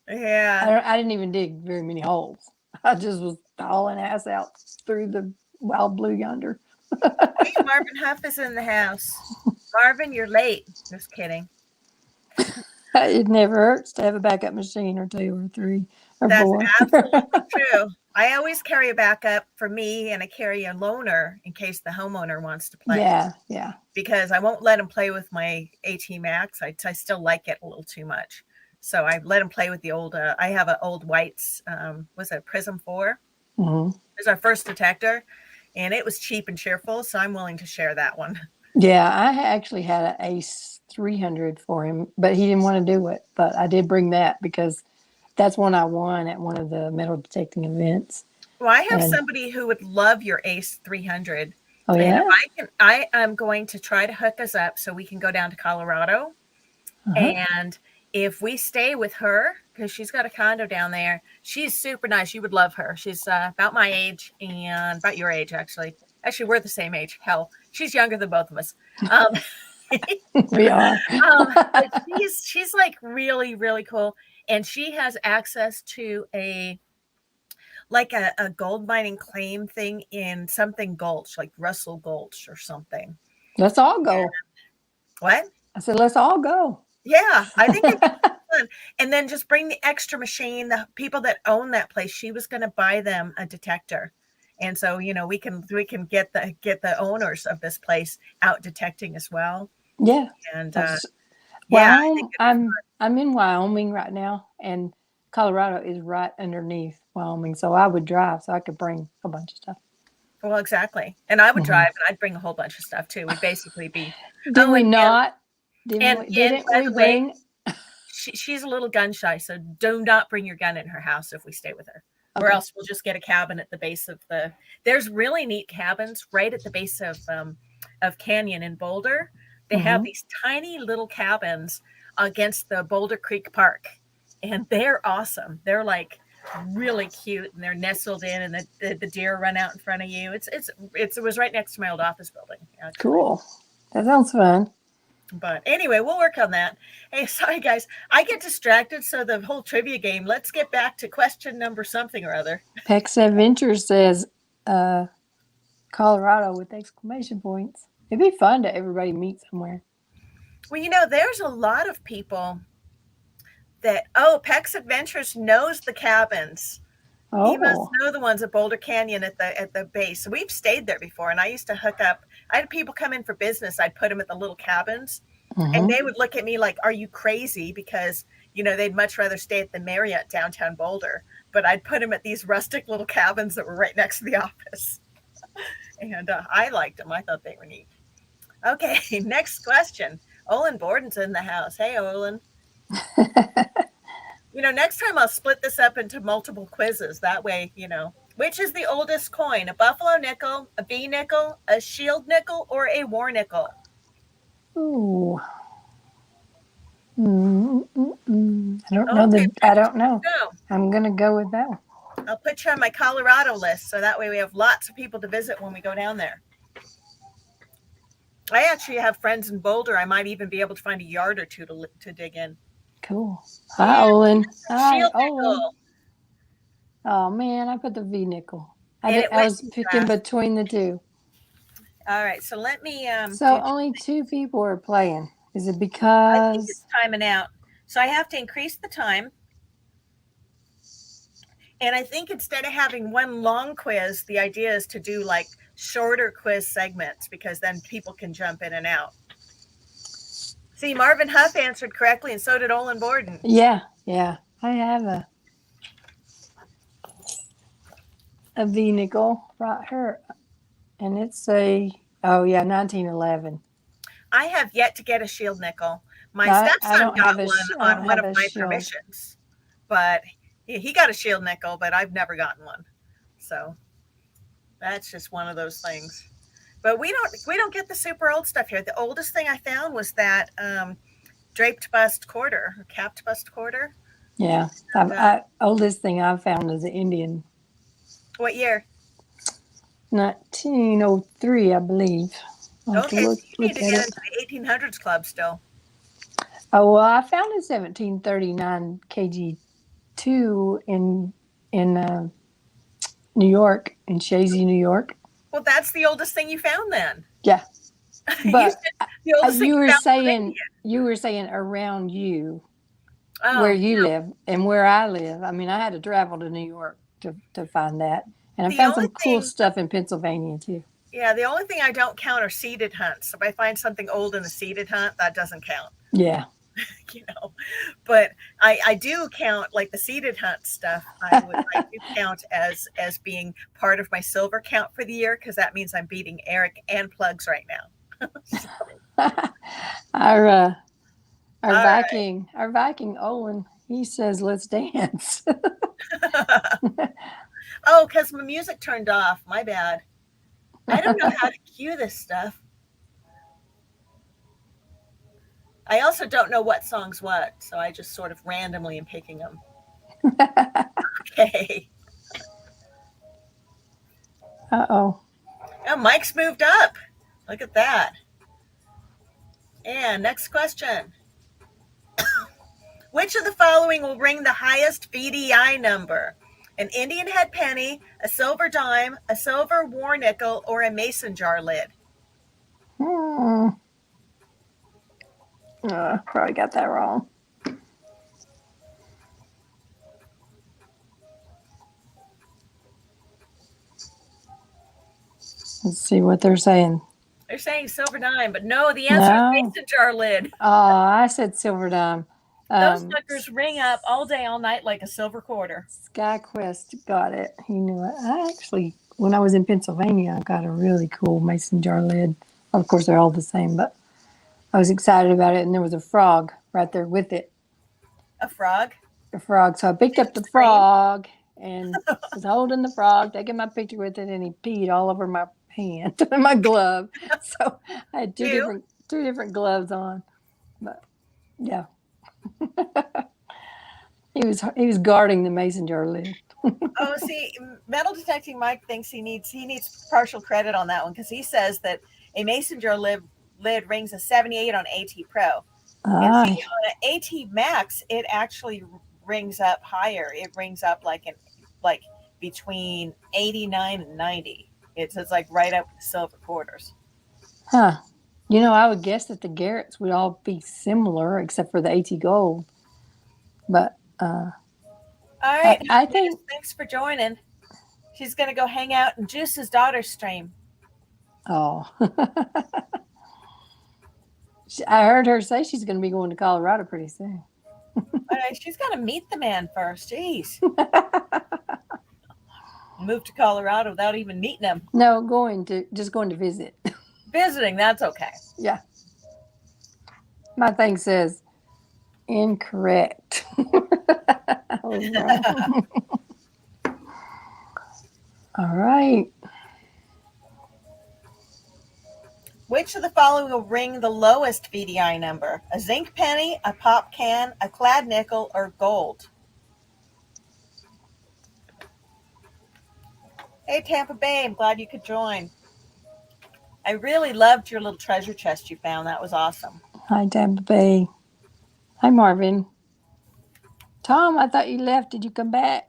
yeah. I didn't even dig very many holes. I just was hauling ass out through the wild blue yonder. Hey, Marvin Huff is in the house. Marvin, you're late. Just kidding. It never hurts to have a backup machine or 2 or 3 or That's 4. absolutely true. I always carry a backup for me, and I carry a loaner in case the homeowner wants to play. Yeah. Because I won't let him play with my AT Max. I still like it a little too much. So I let him play with the old, I have an old White's, was it Prism 4? Mm-hmm. It was our first detector, and it was cheap and cheerful, so I'm willing to share that one. Yeah, I actually had an Ace 300 for him, but he didn't want to do it. But I did bring that because that's one I won at one of the metal detecting events. Well, I have somebody who would love your Ace 300. Oh, yeah? And I am going to try to hook us up so we can go down to Colorado. And if we stay with her, because she's got a condo down there, she's super nice. You would love her. She's about my age and about your age, actually. Actually, we're the same age. Hell, she's younger than both of us. We are. But she's like really, really cool. And she has access to a gold mining claim thing in something Gulch, like Russell Gulch or something. Let's all go. What? I said, let's all go. Yeah, I think it'd be fun. And then just bring the extra machine. The people that own that place, she was going to buy them a detector. And so, we can get the owners of this place out detecting as well. Yeah. And I'm in Wyoming right now, and Colorado is right underneath Wyoming. So I would drive so I could bring a bunch of stuff. Well, exactly. And I would drive, and I'd bring a whole bunch of stuff too. We'd basically be. Didn't we bring? She's a little gun shy, so do not bring your gun in her house if we stay with her. Okay. Or else we'll just get a cabin at the base of there's really neat cabins right at the base of Canyon in Boulder. They have these tiny little cabins against the Boulder Creek Park, and they're awesome. They're like really cute, and they're nestled in, and the deer run out in front of you. It was right next to my old office building. Actually. Cool. That sounds fun. But anyway, we'll work on that. Hey, sorry, guys. I get distracted, so the whole trivia game. Let's get back to question number something or other. Pex Adventure says Colorado with exclamation points. It'd be fun to everybody meet somewhere. Well, there's a lot of people that, Pex Adventures knows the cabins. He must know the ones at Boulder Canyon at the base. So we've stayed there before, and I used to hook up. I had people come in for business. I'd put them at the little cabins, and they would look at me like, "Are you crazy?" Because they'd much rather stay at the Marriott downtown Boulder. But I'd put them at these rustic little cabins that were right next to the office, and I liked them. I thought they were neat. Okay, next question. Olin Borden's in the house. Hey, Olin. Next time I'll split this up into multiple quizzes. That way, Which is the oldest coin? A buffalo nickel, a V nickel, a shield nickel, or a war nickel? Ooh. I don't know Okay, I don't know. go. I'm gonna go with that one. I'll put you on my Colorado list so that way we have lots of people to visit when we go down there. I actually have friends in Boulder. I might even be able to find a yard or two to dig in. Cool. Hi, And Olin. Hi, shield Olin. nickel. Oh man, I put the V nickel. And it I went was too picking fast. between the two. All right, so let me So only 2 people are playing. Is it I think it's because? timing out. So I have to increase the time. And I think instead of having one long quiz, the idea is to do like shorter quiz segments because then people can jump in and out. See, Marvin Huff answered correctly, and so did Olin Borden. Yeah. I have a V nickel right here, and it's a 1911. I have yet to get a shield nickel. My I stepson don't got have one I on don't one have of a my shield. permissions, but he got a shield nickel, but I've never gotten one. So that's just one of those things. But we don't get the super old stuff here. The oldest thing I found was that draped bust quarter, or capped bust quarter. Yeah. Oldest thing I've found is an Indian. What year? 1903, I believe. I'll have to Okay, so you need look to at get it. into the 1800s club still. Oh well, I found a 1739 KG2 in New York, in Shazy, New York. Well, that's the oldest thing you found then. Yeah, You but said the oldest thing you you were found was saying Indian. around you where Oh, you live and where I live. I mean, I had to travel to New York to find that, and I the found only some cool thing, stuff in Pennsylvania too. yeah, the only thing I don't count are seeded hunts. If I find something old in a seeded hunt, that doesn't count. Yeah. You know, but I do count like the seeded hunt stuff. I do count as being part of my silver count for the year because that means I'm beating Eric and Plugs right now. So, our all right. Our Viking Owen, he says, "Let's dance." Oh, because my music turned off. My bad. I don't know how to cue this stuff. I also don't know what song's what, so I just sort of randomly am picking them. Okay. Uh-oh. Oh, Mike's moved up. Look at that. And next question. Which of the following will ring the highest BDI number? An Indian head penny, a silver dime, a silver war nickel, or a mason jar lid? Probably got that wrong. Let's see what they're saying. They're saying silver dime, but no, the answer is mason jar lid. Oh, I said silver dime. Those suckers ring up all day, all night like a silver quarter. SkyQuest got it. He knew it. I actually, when I was in Pennsylvania, I got a really cool mason jar lid. Of course, they're all the same, but I was excited about it, and there was a frog right there with it. A frog? A frog. So I picked up the frog and was holding the frog, taking my picture with it, and he peed all over my hand, my glove. So I had two different gloves on. But yeah. He was guarding the mason jar lid. Oh, see, metal detecting Mike thinks he needs partial credit on that one because he says that a mason jar lid rings a 78 on AT Pro. And see, on an AT Max, it actually rings up higher. It rings up like between 89 and 90. It's like right up the silver quarters. Huh. I would guess that the Garretts would all be similar except for the AT Gold. But all right, I think thanks for joining. She's gonna go hang out in Juice's daughter's stream. Oh. I heard her say she's going to be going to Colorado pretty soon. All right, she's got to meet the man first. Jeez. Move to Colorado without even meeting him. No, just going to visit. Visiting, that's okay. Yeah. My thing says incorrect. All right. Which of the following will ring the lowest VDI number? A zinc penny, a pop can, a clad nickel, or gold? Hey, Tampa Bay, I'm glad you could join. I really loved your little treasure chest you found. That was awesome. Hi, Tampa Bay. Hi, Marvin. Tom, I thought you left. Did you come back?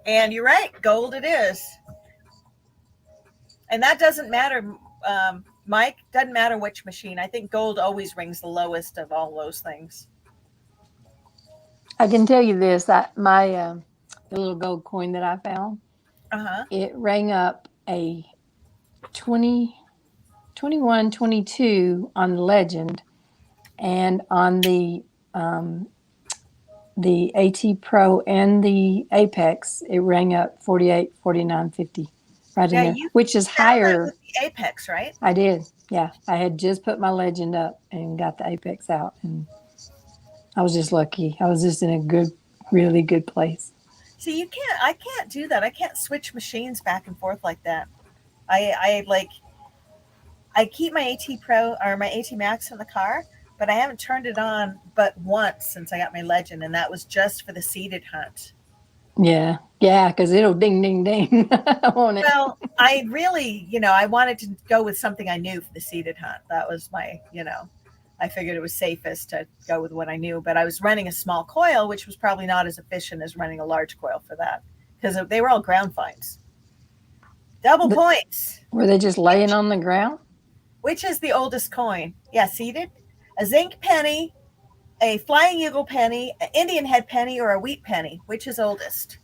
And you're right, gold it is. And that doesn't matter, Mike, doesn't matter which machine. I think gold always rings the lowest of all those things. I can tell you this: that the little gold coin that I found, it rang up a 20, 21, 22 on the legend, and on the AT Pro and the Apex, it rang up 48, 49, 50, right in there, which is higher. With the Apex, right? I did. Yeah, I had just put my legend up and got the Apex out, and I was just lucky. I was just in a good, really good place. See, I can't do that. I can't switch machines back and forth like that. I keep my AT Pro or my AT Max in the car, but I haven't turned it on but once since I got my legend, and that was just for the seated hunt. Yeah, because it'll ding, ding, ding, won't it? Well, I really, I wanted to go with something I knew for the seated hunt. That was my, I figured it was safest to go with what I knew, but I was running a small coil, which was probably not as efficient as running a large coil for that because they were all ground finds. Double points. Were they just laying on the ground? Which is the oldest coin? Yeah, seated. A zinc penny, a flying eagle penny, an Indian head penny, or a wheat penny. Which is oldest?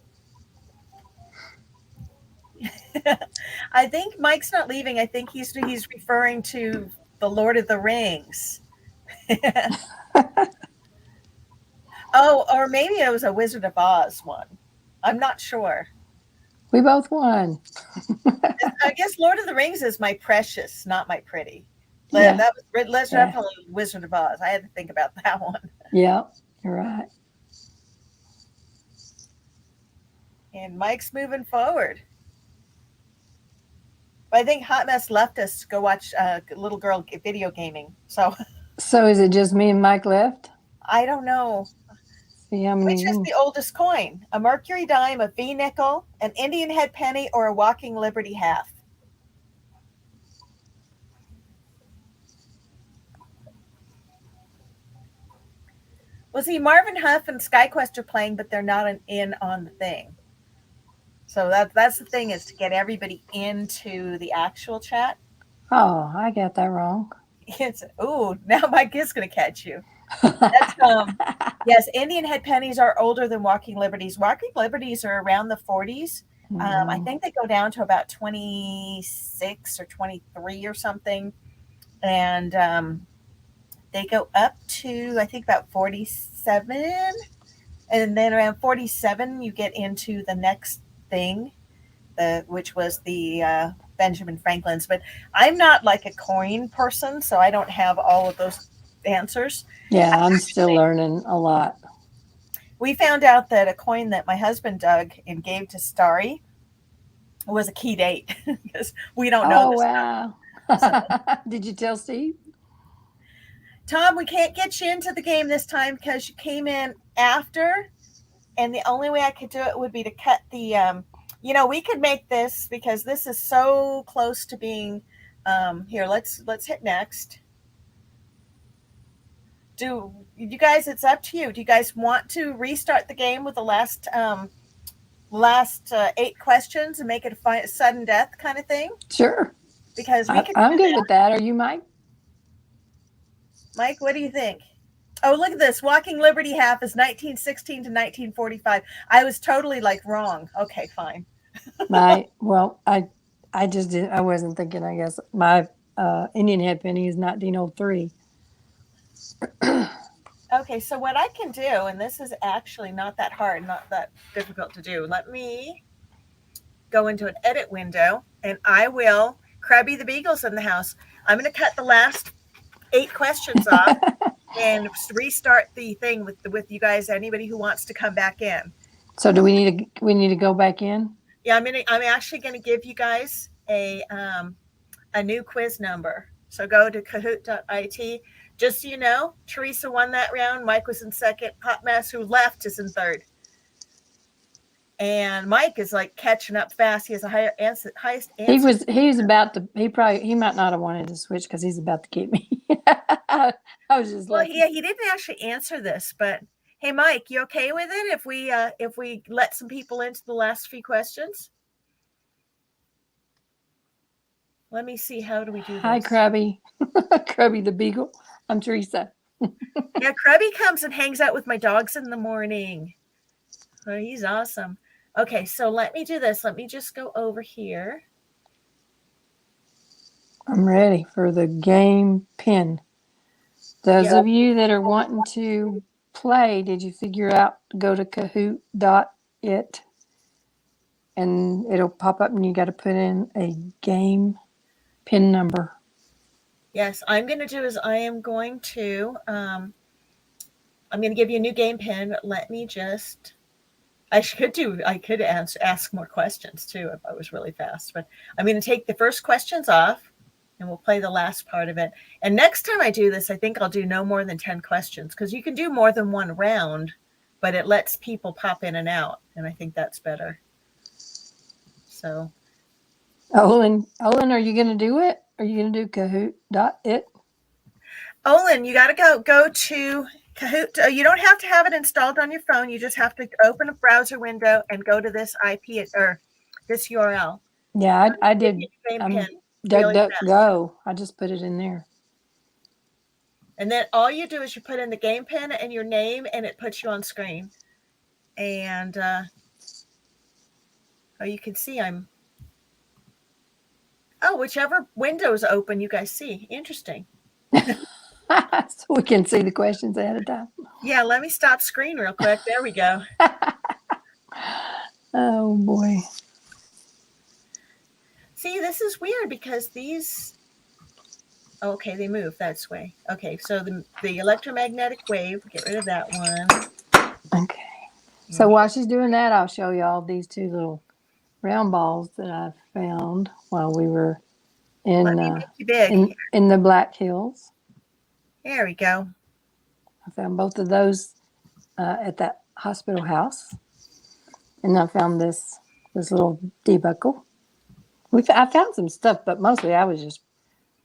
I think Mike's not leaving. I think he's referring to the Lord of the Rings. Oh, or maybe it was a Wizard of Oz one. I'm not sure. We both won. I guess Lord of the Rings is my precious, not my pretty. Yeah. That was definitely Wizard of Oz. I had to think about that one. Yeah, you're right. And Mike's moving forward. But I think Hot Mess left us to go watch little girl video gaming. So is it just me and Mike left? I don't know. See how many. Which is the oldest coin? A Mercury dime, a V nickel, an Indian head penny, or a Walking Liberty half? Well, see, Marvin Huff and SkyQuest are playing, but they're not in on the thing. So that's the thing, is to get everybody into the actual chat. Oh, I got that wrong. Now Mike is going to catch you. That's, yes, Indian head pennies are older than Walking Liberties. Walking Liberties are around the 40s. I think they go down to about 26 or 23 or something. And they go up to, I think, about 47. And then around 47, you get into the next thing, which was the Benjamin Franklin's. But I'm not like a coin person, so I don't have all of those answers. Yeah, I'm still learning a lot. We found out that a coin that my husband dug and gave to Starry was a key date because we don't know. Oh, wow. Did you tell Steve? Tom, we can't get you into the game this time because you came in after, and the only way I could do it would be to cut the, we could make this because this is so close to being, here, let's hit next. Do you guys, it's up to you. Do you guys want to restart the game with the last 8 questions and make it a sudden death kind of thing? Sure. Because I'm good with that. Are you, Mike? Mike, what do you think? Oh, look at this. Walking Liberty half is 1916 to 1945. I was totally wrong. Okay, fine. Well, I just didn't. I wasn't thinking. I guess my Indian head penny is 1903. Okay, so what I can do, and this is actually not that hard, not that difficult to do. Let me go into an edit window, and I will. Krabby the Beagle's in the house. I'm going to cut the last 8 questions off and restart the thing with you guys. Anybody who wants to come back in. So do we need to go back in? Yeah, I'm actually gonna give you guys a new quiz number. So go to kahoot.it. Just so you know, Teresa won that round. Mike was in second. Hot Mess, who left, is in third. And Mike is like catching up fast. He has a highest answer. He was about to, he might not have wanted to switch because he's about to get me. I was just Well, lucky. yeah, he didn't actually answer this, but hey, Mike, you okay with it if we let some people into the last few questions? Let me see. How do we do this? Hi, Krabby. Krabby the Beagle. I'm Teresa. Yeah, Krabby comes and hangs out with my dogs in the morning. Oh, he's awesome. Okay, so let me do this. Let me just go over here. I'm ready for the game pin. Those of you that are wanting to play, did you figure out to go to kahoot.it and it'll pop up and you got to put in a game pin number. Yes, I'm going to do is I'm going to give you a new game pin. Let me just. I could ask more questions too if I was really fast, but I'm going to take the first questions off and we'll play the last part of it. And next time I do this, I think I'll do no more than 10 questions because you can do more than one round, but it lets people pop in and out. And I think that's better. So. Olin, are you going to do it? Are you going to do kahoot.it? Olin, you got to go to Kahoot. You don't have to have it installed on your phone. You just have to open a browser window and go to this IP or this URL. Yeah, I did. DuckDuckGo. I just put it in there. And then all you do is you put in the game pin and your name, and it puts you on screen. And you can see whichever window is open, you guys see. Interesting. So we can see the questions ahead of time. Yeah, let me stop screen real quick. There we go. Oh, boy. See, this is weird because these... Okay, they move that way. Okay, so the electromagnetic wave, get rid of that one. Okay. So while she's doing that, I'll show you all these two little round balls that I found while we were in the Black Hills. There we go. I found both of those at that hospital house. And I found this little debuckle. I found some stuff, but mostly I was just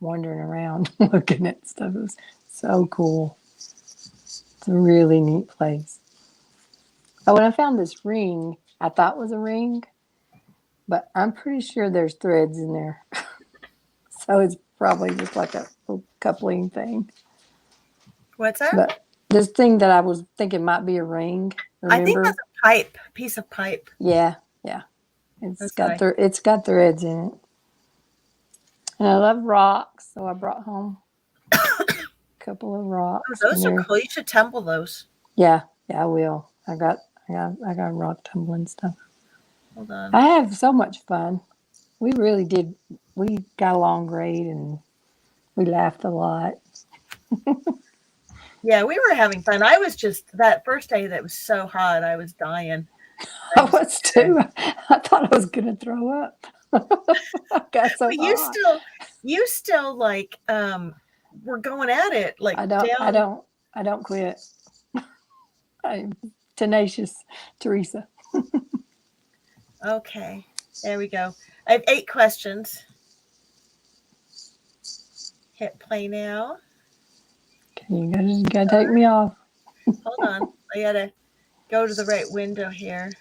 wandering around looking at stuff. It was so cool. It's a really neat place. Oh, and I found this ring I thought was a ring, but I'm pretty sure there's threads in there. So it's probably just like a little coupling thing. What's that? But this thing that I was thinking might be a ring. Remember? I think that's a piece of pipe. Yeah. It's got threads in it. And I love rocks, so I brought home a couple of rocks. Oh, those are cool. You should tumble those. Yeah, I will. I got rock tumbling stuff. Hold on. I have so much fun. We really did. We got along great, and we laughed a lot. Yeah, we were having fun. I was just that first day that was so hot. I was dying. I was too. I thought I was gonna throw up. I got so hot. You still like we're going at it like I don't quit. I'm tenacious, Teresa. Okay, there we go. I have 8 questions. Hit play now. Okay, you gotta take me off. Hold on. I gotta go to the right window here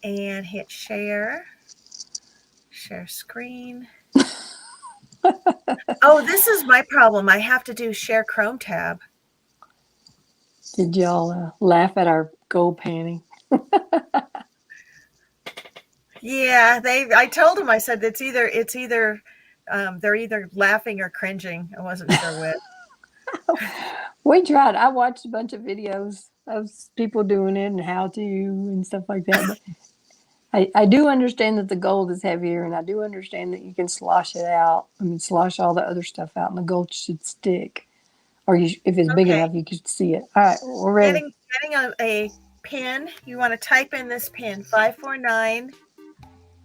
and hit share. Share screen. Oh, this is my problem. I have to do share Chrome tab. Did y'all laugh at our gold panning? Yeah, I told them. I said it's either they're either laughing or cringing. I wasn't sure which. We tried. I watched a bunch of videos of people doing it and how to and stuff like that. But I do understand that the gold is heavier, and I do understand that you can slosh it out. I mean, slosh all the other stuff out, and the gold should stick. Or if it's big enough, you can see it. All right, we're ready. Getting a pin. You want to type in this pin 549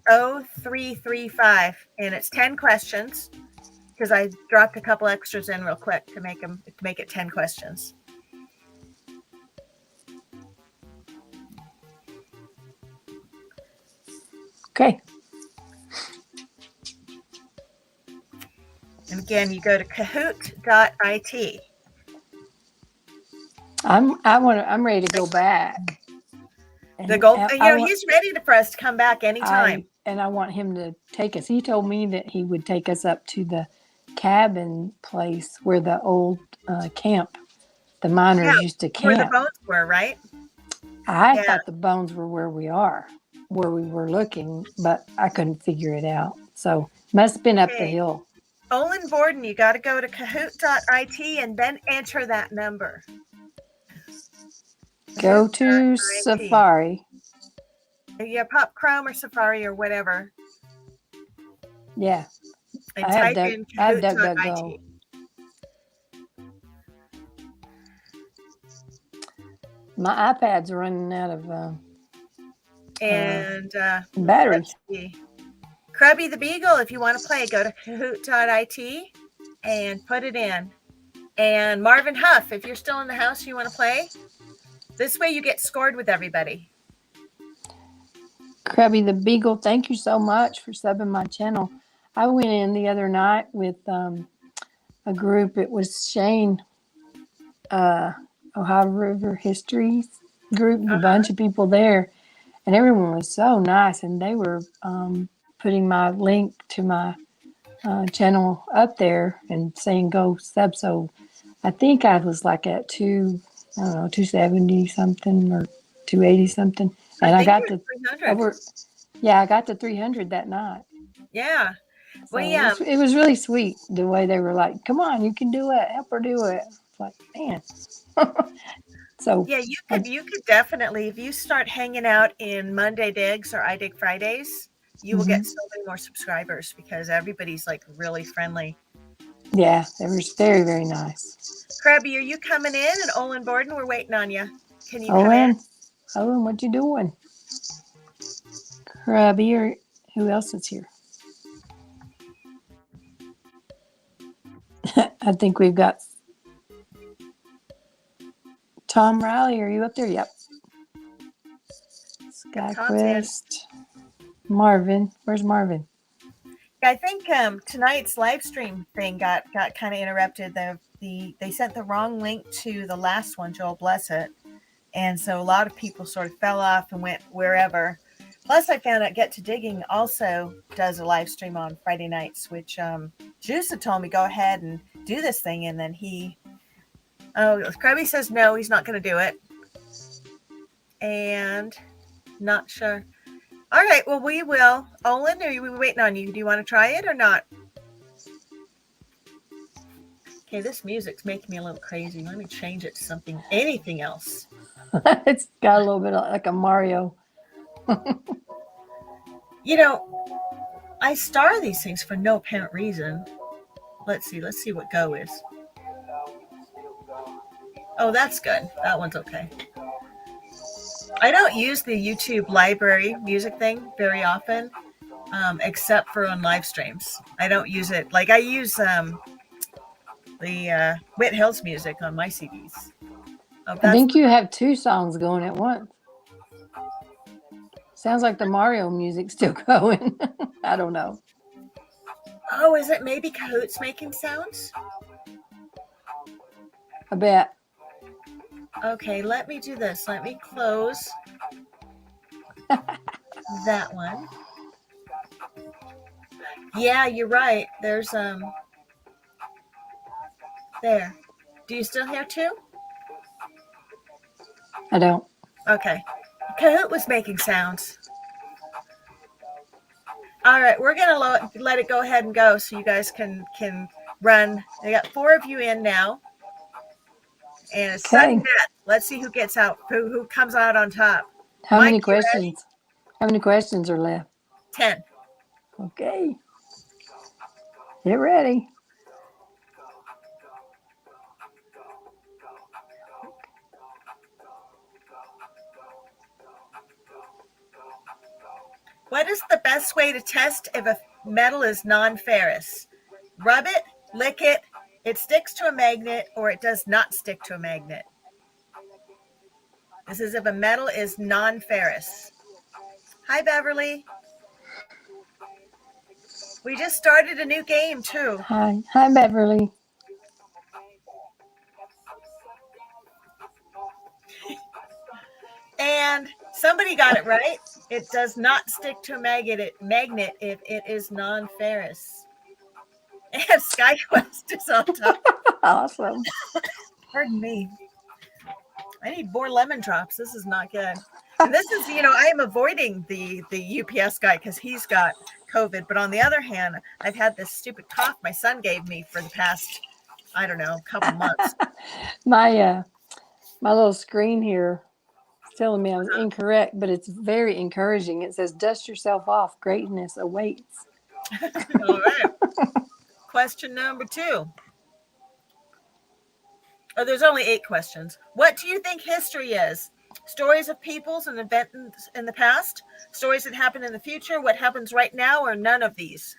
0335, and it's 10 questions because I dropped a couple extras in real quick to make it 10 questions. Okay. And again, you go to kahoot.it. I'm ready to go back. The gold, he's ready for us to come back anytime. I want him to take us. He told me that he would take us up to the cabin place where the old camp, the miners used to camp. Where the bones were, right? I thought the bones were where we were looking, but I couldn't figure it out. So must have been up the hill. Olin Borden, you got to go to kahoot.it and then enter that number. Go to Safari. Yeah, pop Chrome or Safari or whatever. Yeah. And type in kahoot.it. My iPad's running out of battery. Krubby the Beagle, if you want to play, go to kahoot.it and put it in. And Marvin Huff, if you're still in the house, you want to play. This way you get scored with everybody. Krubby the Beagle, thank you so much for subbing my channel. I went in the other night with a group. It was Shane, Ohio River Histories group, a bunch of people there. And everyone was so nice. And they were putting my link to my channel up there and saying go sub. So I think I was like at 270 something or 280 something. And I got to 300. I got to 300 that night. Yeah. Well, it was really sweet the way they were like, come on, you can do it. Help her do it. It's like, man. So yeah, you could definitely, if you start hanging out in Monday Digs or iDig Fridays, you will get so many more subscribers because everybody's like really friendly. Yeah, it was very, very nice. Krabby, are you coming in? And Olin Borden, we're waiting on you. Can you come in? Olin, what you doing? Krabby, or who else is here? I think we've got Tom Riley. Are you up there? Yep. Skyquest. Marvin. Where's Marvin? I think tonight's live stream thing got kind of interrupted. They sent the wrong link to the last one, Joel Bless It. And so a lot of people sort of fell off and went wherever. Plus, I found out Get to Digging also does a live stream on Friday nights, which Juice had told me go ahead and do this thing. And then Krabby says no, he's not going to do it. And not sure. All right, well, we will. Olin, are we waiting on you? Do you want to try it or not? Okay, this music's making me a little crazy. Let me change it to anything else. It's got a little bit like a Mario. I star these things for no apparent reason. Let's see what go is. Oh, that's good. That one's okay. I don't use the YouTube library music thing very often, except for on live streams. I don't use it. Like I use the Whit Hills music on my CDs. I think you have two songs going at once. Sounds like the Mario music's still going. I don't know. Oh, is it maybe Kahoot's making sounds? I bet. Okay, let me do this. Let me close that one. Yeah, you're right. There's there. Do you still hear two? I don't. Okay. Kahoot was making sounds. All right, we're gonna let it go ahead and go so you guys can run. I got 4 of you in now. And it's sudden death. Let's see who gets out, who comes out on top. How many questions? How many questions are left? 10. Okay. Get ready. What is the best way to test if a metal is non-ferrous? Rub it, lick it, it sticks to a magnet, or it does not stick to a magnet. This is if a metal is non-ferrous. Hi, Beverly. We just started a new game, too. Hi, Beverly. And somebody got it right. It does not stick to a magnet if it is non-ferrous. And SkyQuest is on top. Awesome. Pardon me. I need more lemon drops. This is not good. And this is, I am avoiding the UPS guy because he's got COVID. But on the other hand, I've had this stupid cough my son gave me for the past, I don't know, couple months. My little screen here is telling me I was incorrect, but it's very encouraging. It says, "Dust yourself off. Greatness awaits." All right. Question number 2. Oh, there's only 8 questions. What do you think history is? Stories of peoples and events in the past? Stories that happen in the future? What happens right now? Or none of these?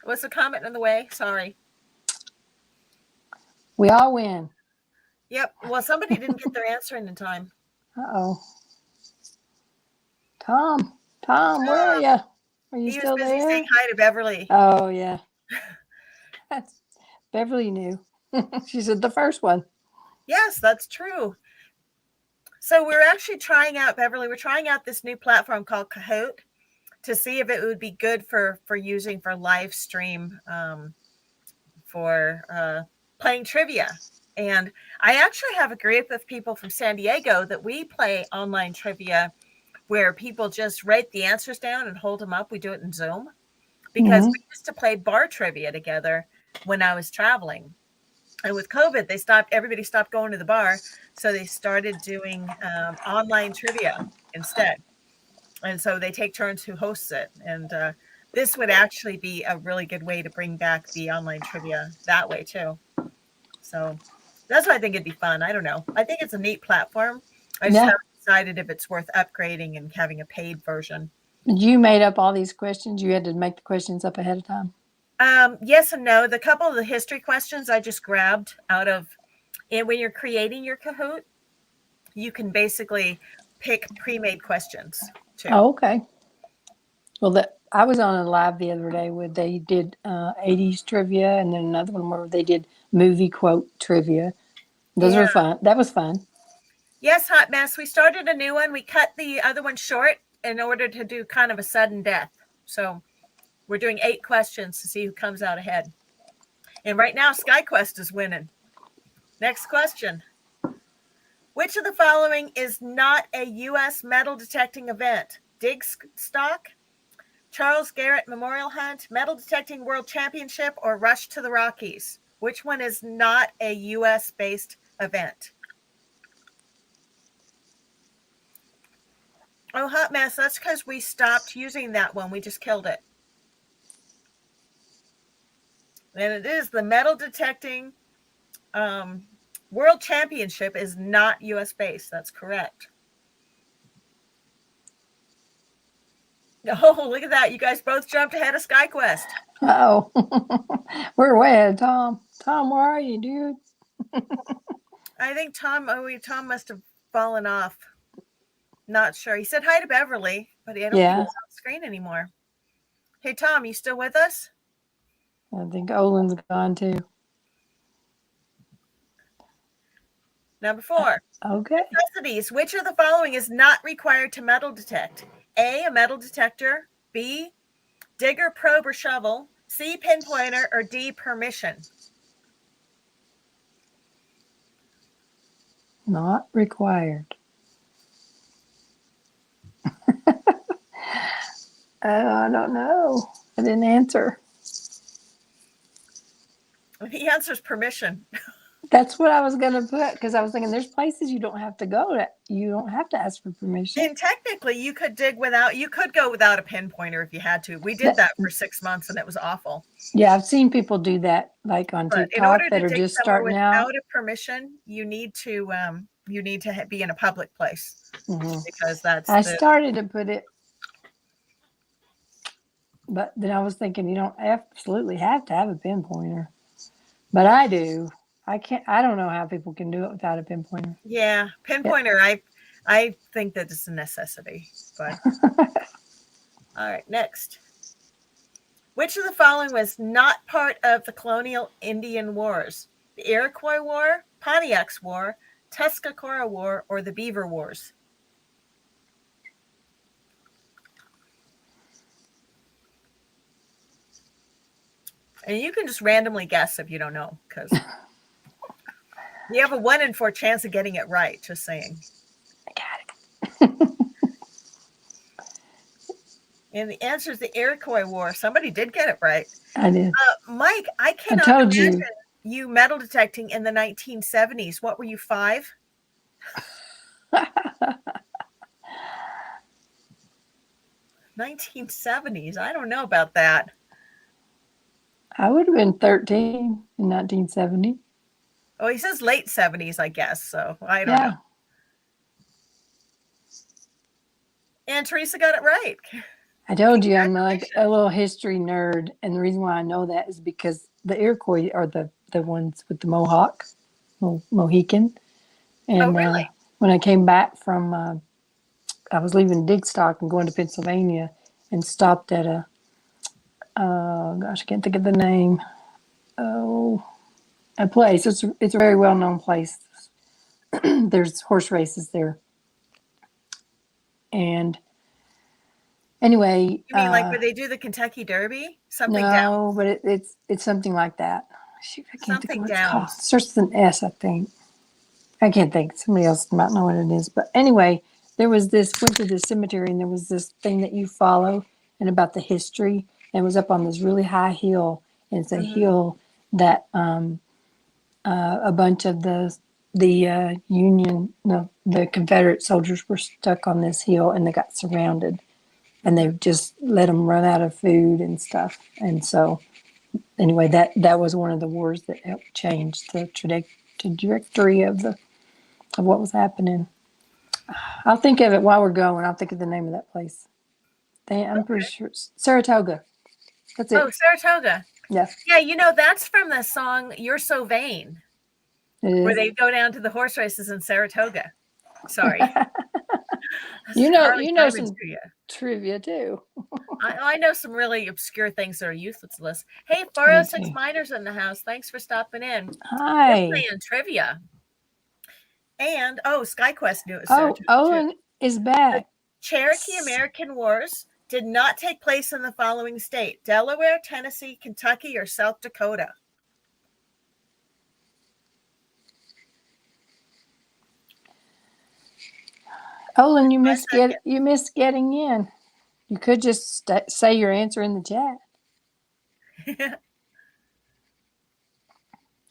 What's the comment in the way? Sorry. We all win. Yep. Well, somebody didn't get their answer in time. Uh-oh. Tom, where are you? Are you still He was busy there? saying hi to Beverly. Oh, yeah. Beverly knew. She said the first one. Yes, that's true. So we're actually trying out, Beverly, we're trying out this new platform called Kahoot to see if it would be good for using for live stream for playing trivia. And I actually have a group of people from San Diego that we play online trivia where people just write the answers down and hold them up. We do it in Zoom because we used to play bar trivia together when I was traveling. And with COVID, everybody stopped going to the bar. So they started doing online trivia instead. And so they take turns who hosts it. And this would actually be a really good way to bring back the online trivia that way too. So that's why I think it'd be fun. I don't know. I think it's a neat platform. I just haven't decided if it's worth upgrading and having a paid version. You made up all these questions? You had to make the questions up ahead of time? Yes and no. The couple of the history questions I just grabbed out of, and when you're creating your Kahoot, you can basically pick pre-made questions too. Oh, okay. Well, I was on a live the other day where they did 80s trivia, and then another one where they did movie quote trivia. Those were fun. That was fun. Yes, Hot Mess. We started a new one. We cut the other one short in order to do kind of a sudden death. So we're doing 8 questions to see who comes out ahead. And right now, SkyQuest is winning. Next question. Which of the following is not a U.S. metal detecting event? Dig Stock, Charles Garrett Memorial Hunt, Metal Detecting World Championship, or Rush to the Rockies? Which one is not a U.S.-based event? Oh, Hot Mess, that's because we stopped using that one. We just killed it. And it is the Metal Detecting World Championship is not U.S.-based. That's correct. Oh, look at that. You guys both jumped ahead of SkyQuest. Oh, we're way ahead of Tom. Tom, where are you, dude? I think Tom must have fallen off. Not sure. He said hi to Beverly, but I don't think he's on screen anymore. Hey, Tom, you still with us? I think Olin's gone too. Number 4. Okay. Necessities. Which of the following is not required to metal detect? A metal detector. B, digger, probe, or shovel. C, pinpointer, or D, permission. Not required. I don't know. I didn't answer. The answer is permission. That's what I was gonna put because I was thinking there's places you don't have to go to. You don't have to ask for permission. And technically, you could go without a pinpointer if you had to. We did that for 6 months and it was awful. Yeah, I've seen people do that, like on But in TikTok, order that to are dig just somewhere starting out. without a permission, you need to be in a public place because that's I started to put it, but then I was thinking you don't absolutely have to have a pinpointer, but I do. I can't. I don't know how people can do it without a pinpointer. yeah, pinpointer. I think that it's a necessity. But all right, next. Which of the following was not part of the colonial Indian Wars? The Iroquois War, Pontiac's War, Tuscarora War, or the Beaver Wars? And you can just randomly guess if you don't know, because you have a 1 in 4 chance of getting it right. Just saying. I got it. And the answer is the Iroquois War. Somebody did get it right. I did. Mike, I cannot told imagine you metal detecting in the 1970s. What were you, 5? 1970s. I don't know about that. I would have been 13 in 1970. Oh, he says late 70s, I guess. So I don't know. And Teresa got it right. I told you I'm like a little history nerd, and the reason why I know that is because the Iroquois are the ones with the Mohawk, Mohican. And really? When I came back from, I was leaving Digstock and going to Pennsylvania, and stopped at a, gosh, I can't think of the name. Oh, a place. It's a very well known place. There's horse races there, and anyway, You mean like where they do the Kentucky Derby? Something no, down. but it's something like that. Shoot, I can't think of what it's down. called. It starts with an S, I think. I can't think. Somebody else might know what it is. But anyway, went to the cemetery, and there was this thing that you follow and about the history. And it was up on this really high hill. And it's a hill that a bunch of the Confederate soldiers were stuck on this hill, and they got surrounded. And they just let them run out of food and stuff. And so, anyway, that was one of the wars that helped change the trajectory of what was happening. I'll think of it while we're going. I'll think of the name of that place. I'm pretty sure it's Saratoga. That's it. Oh, Saratoga. Yeah. Yeah, that's from the song "You're So Vain," where they go down to the horse races in Saratoga. Sorry. you know some trivia too. I know some really obscure things that are useless. Hey, 406 Miners in the house. Thanks for stopping in. Hi. We're playing trivia. And, SkyQuest knew it. Owen is back. The Cherokee American Wars did not take place in the following state: Delaware, Tennessee, Kentucky, or South Dakota. Olin, you missed getting in. You could just say your answer in the chat.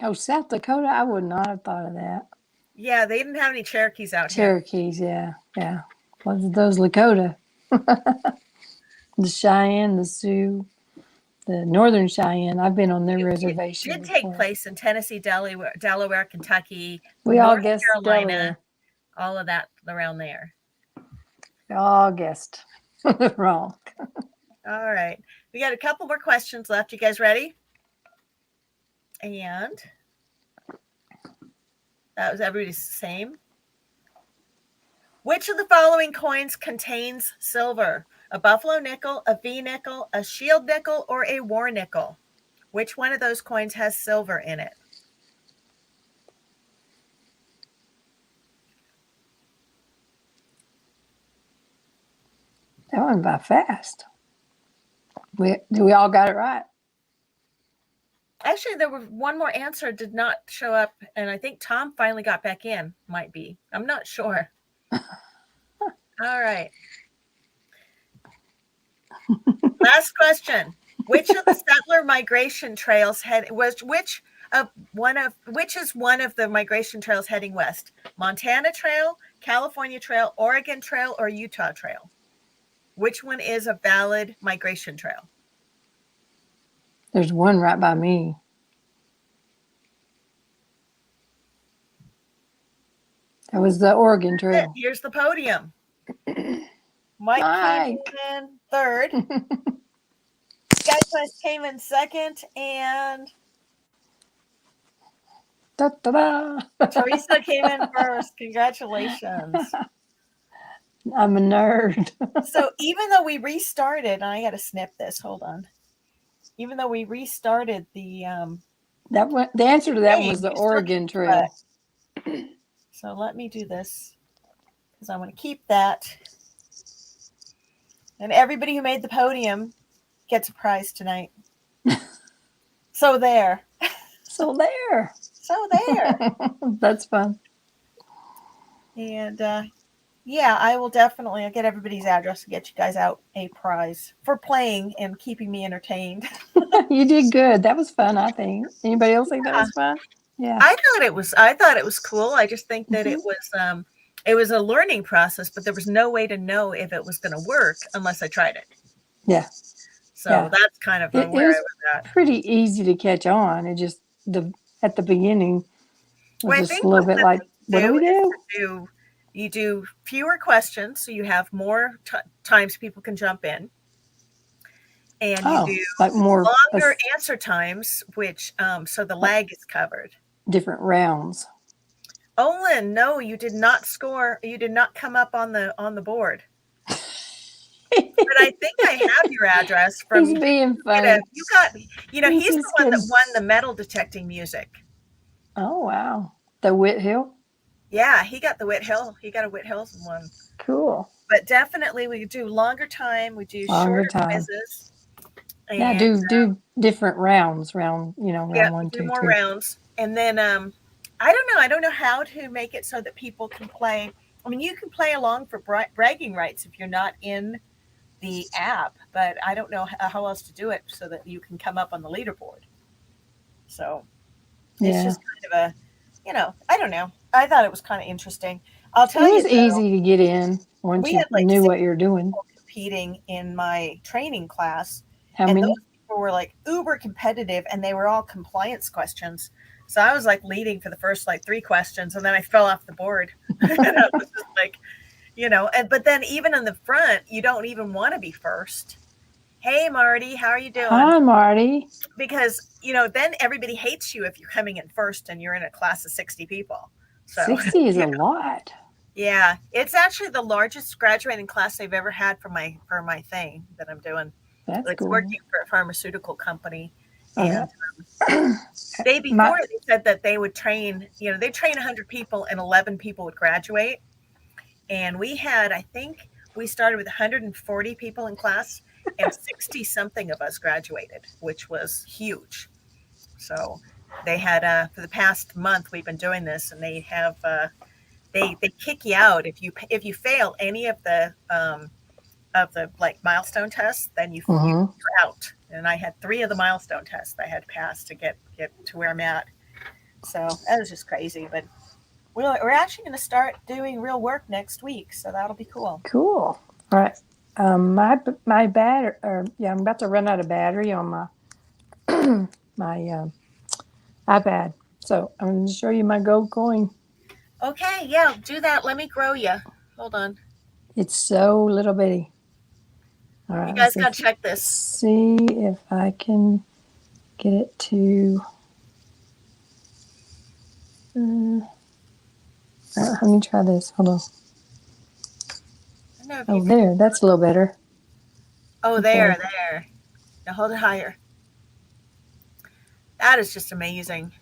Oh, South Dakota? I would not have thought of that. Yeah, they didn't have any Cherokees out here. Cherokees, yeah. Those Lakota. The Cheyenne, the Sioux, the Northern Cheyenne. I've been on their reservation. It did take place in Tennessee, Delaware, Kentucky. We all guessed Carolina, Delaware. All of that around there. We all guessed wrong. All right. We got a couple more questions left. You guys ready? And that was everybody's the same. Which of the following coins contains silver? A buffalo nickel, a V nickel, a shield nickel, or a war nickel? Which one of those coins has silver in it? That went by fast. We all got it right. Actually, there was one more answer did not show up, and I think Tom finally got back in. Might be. I'm not sure. All right. Last question. Which of the settler migration trails which Which is one of the migration trails heading west? Montana Trail, California Trail, Oregon Trail, or Utah Trail? Which one is a valid migration trail? There's one right by me. That was the Oregon Trail. Here's the podium. Mike came in third. SkyQuest came in second, and Da-da-da. Teresa came in first. Congratulations. I'm a nerd. So even though we restarted, I got to snip this. Hold on. Even though we restarted the the answer to that one was the you still Oregon Trail. So let me do this because I want to keep that. And everybody who made the podium gets a prize tonight. So there. So there. So there. That's fun. And yeah, I will definitely. I'll get everybody's address and get you guys out a prize for playing and keeping me entertained. You did good. That was fun, I think. Anybody else think that was fun? Yeah. I thought it was cool. I just think that it was a learning process, but there was no way to know if it was going to work unless I tried it. Yeah. So that's kind of where I was at. Pretty easy to catch on. It just at the beginning was just a little bit like, what do we do? You do fewer questions, so you have more times people can jump in. And you do like more longer answer times, which so the lag is covered. Different rounds. Olin, no, you did not score. You did not come up on the board. But I think I have your address from. He's being funny. You got. He's the one that won the metal detecting music. Oh wow, the Whithill. Yeah, he got the Whithill. He got a Whithill one. Cool. But definitely, we do longer time. We do shorter quizzes. Yeah, do different rounds. Round 1, 2, 3. More rounds, and then I don't know. I don't know how to make it so that people can play. I mean, you can play along for bragging rights if you're not in the app, but I don't know how else to do it so that you can come up on the leaderboard. So it's just kind of I don't know. I thought it was kind of interesting. I'll tell you, it was easy to get in once you knew what you're doing. Competing in my training class, how many? Those people were like uber competitive, and they were all compliance questions. So I was like leading for the first 3 questions, and then I fell off the board. And I was just like, but then even in the front, you don't even want to be first. Hey, Marty, how are you doing? Hi, Marty. Because, then everybody hates you if you're coming in first and you're in a class of 60 people. So 60 is a lot. Yeah, it's actually the largest graduating class they've ever had for my thing that I'm doing. That's it's cool. Working for a pharmaceutical company. Okay. And they said that they would train, they train 100 people and 11 people would graduate. And we had, I think we started with 140 people in class and 60 something of us graduated, which was huge. So they had, for the past month, we've been doing this, and they have, they kick you out if you fail any of the milestone tests, then you're out. And I had 3 of the milestone tests I had passed to get to where I'm at. So that was just crazy, but we're actually going to start doing real work next week, so that'll be cool. Cool. All right. My battery, I'm about to run out of battery on my my iPad, so I'm going to show you my gold coin. Okay, yeah, do that. Let me grow you. Hold on. It's so little bitty. All right. You guys got to check this. See if I can get it to. Let me try this. Hold on. Oh, there. That's a little better. Oh, there. Now hold it higher. That is just amazing.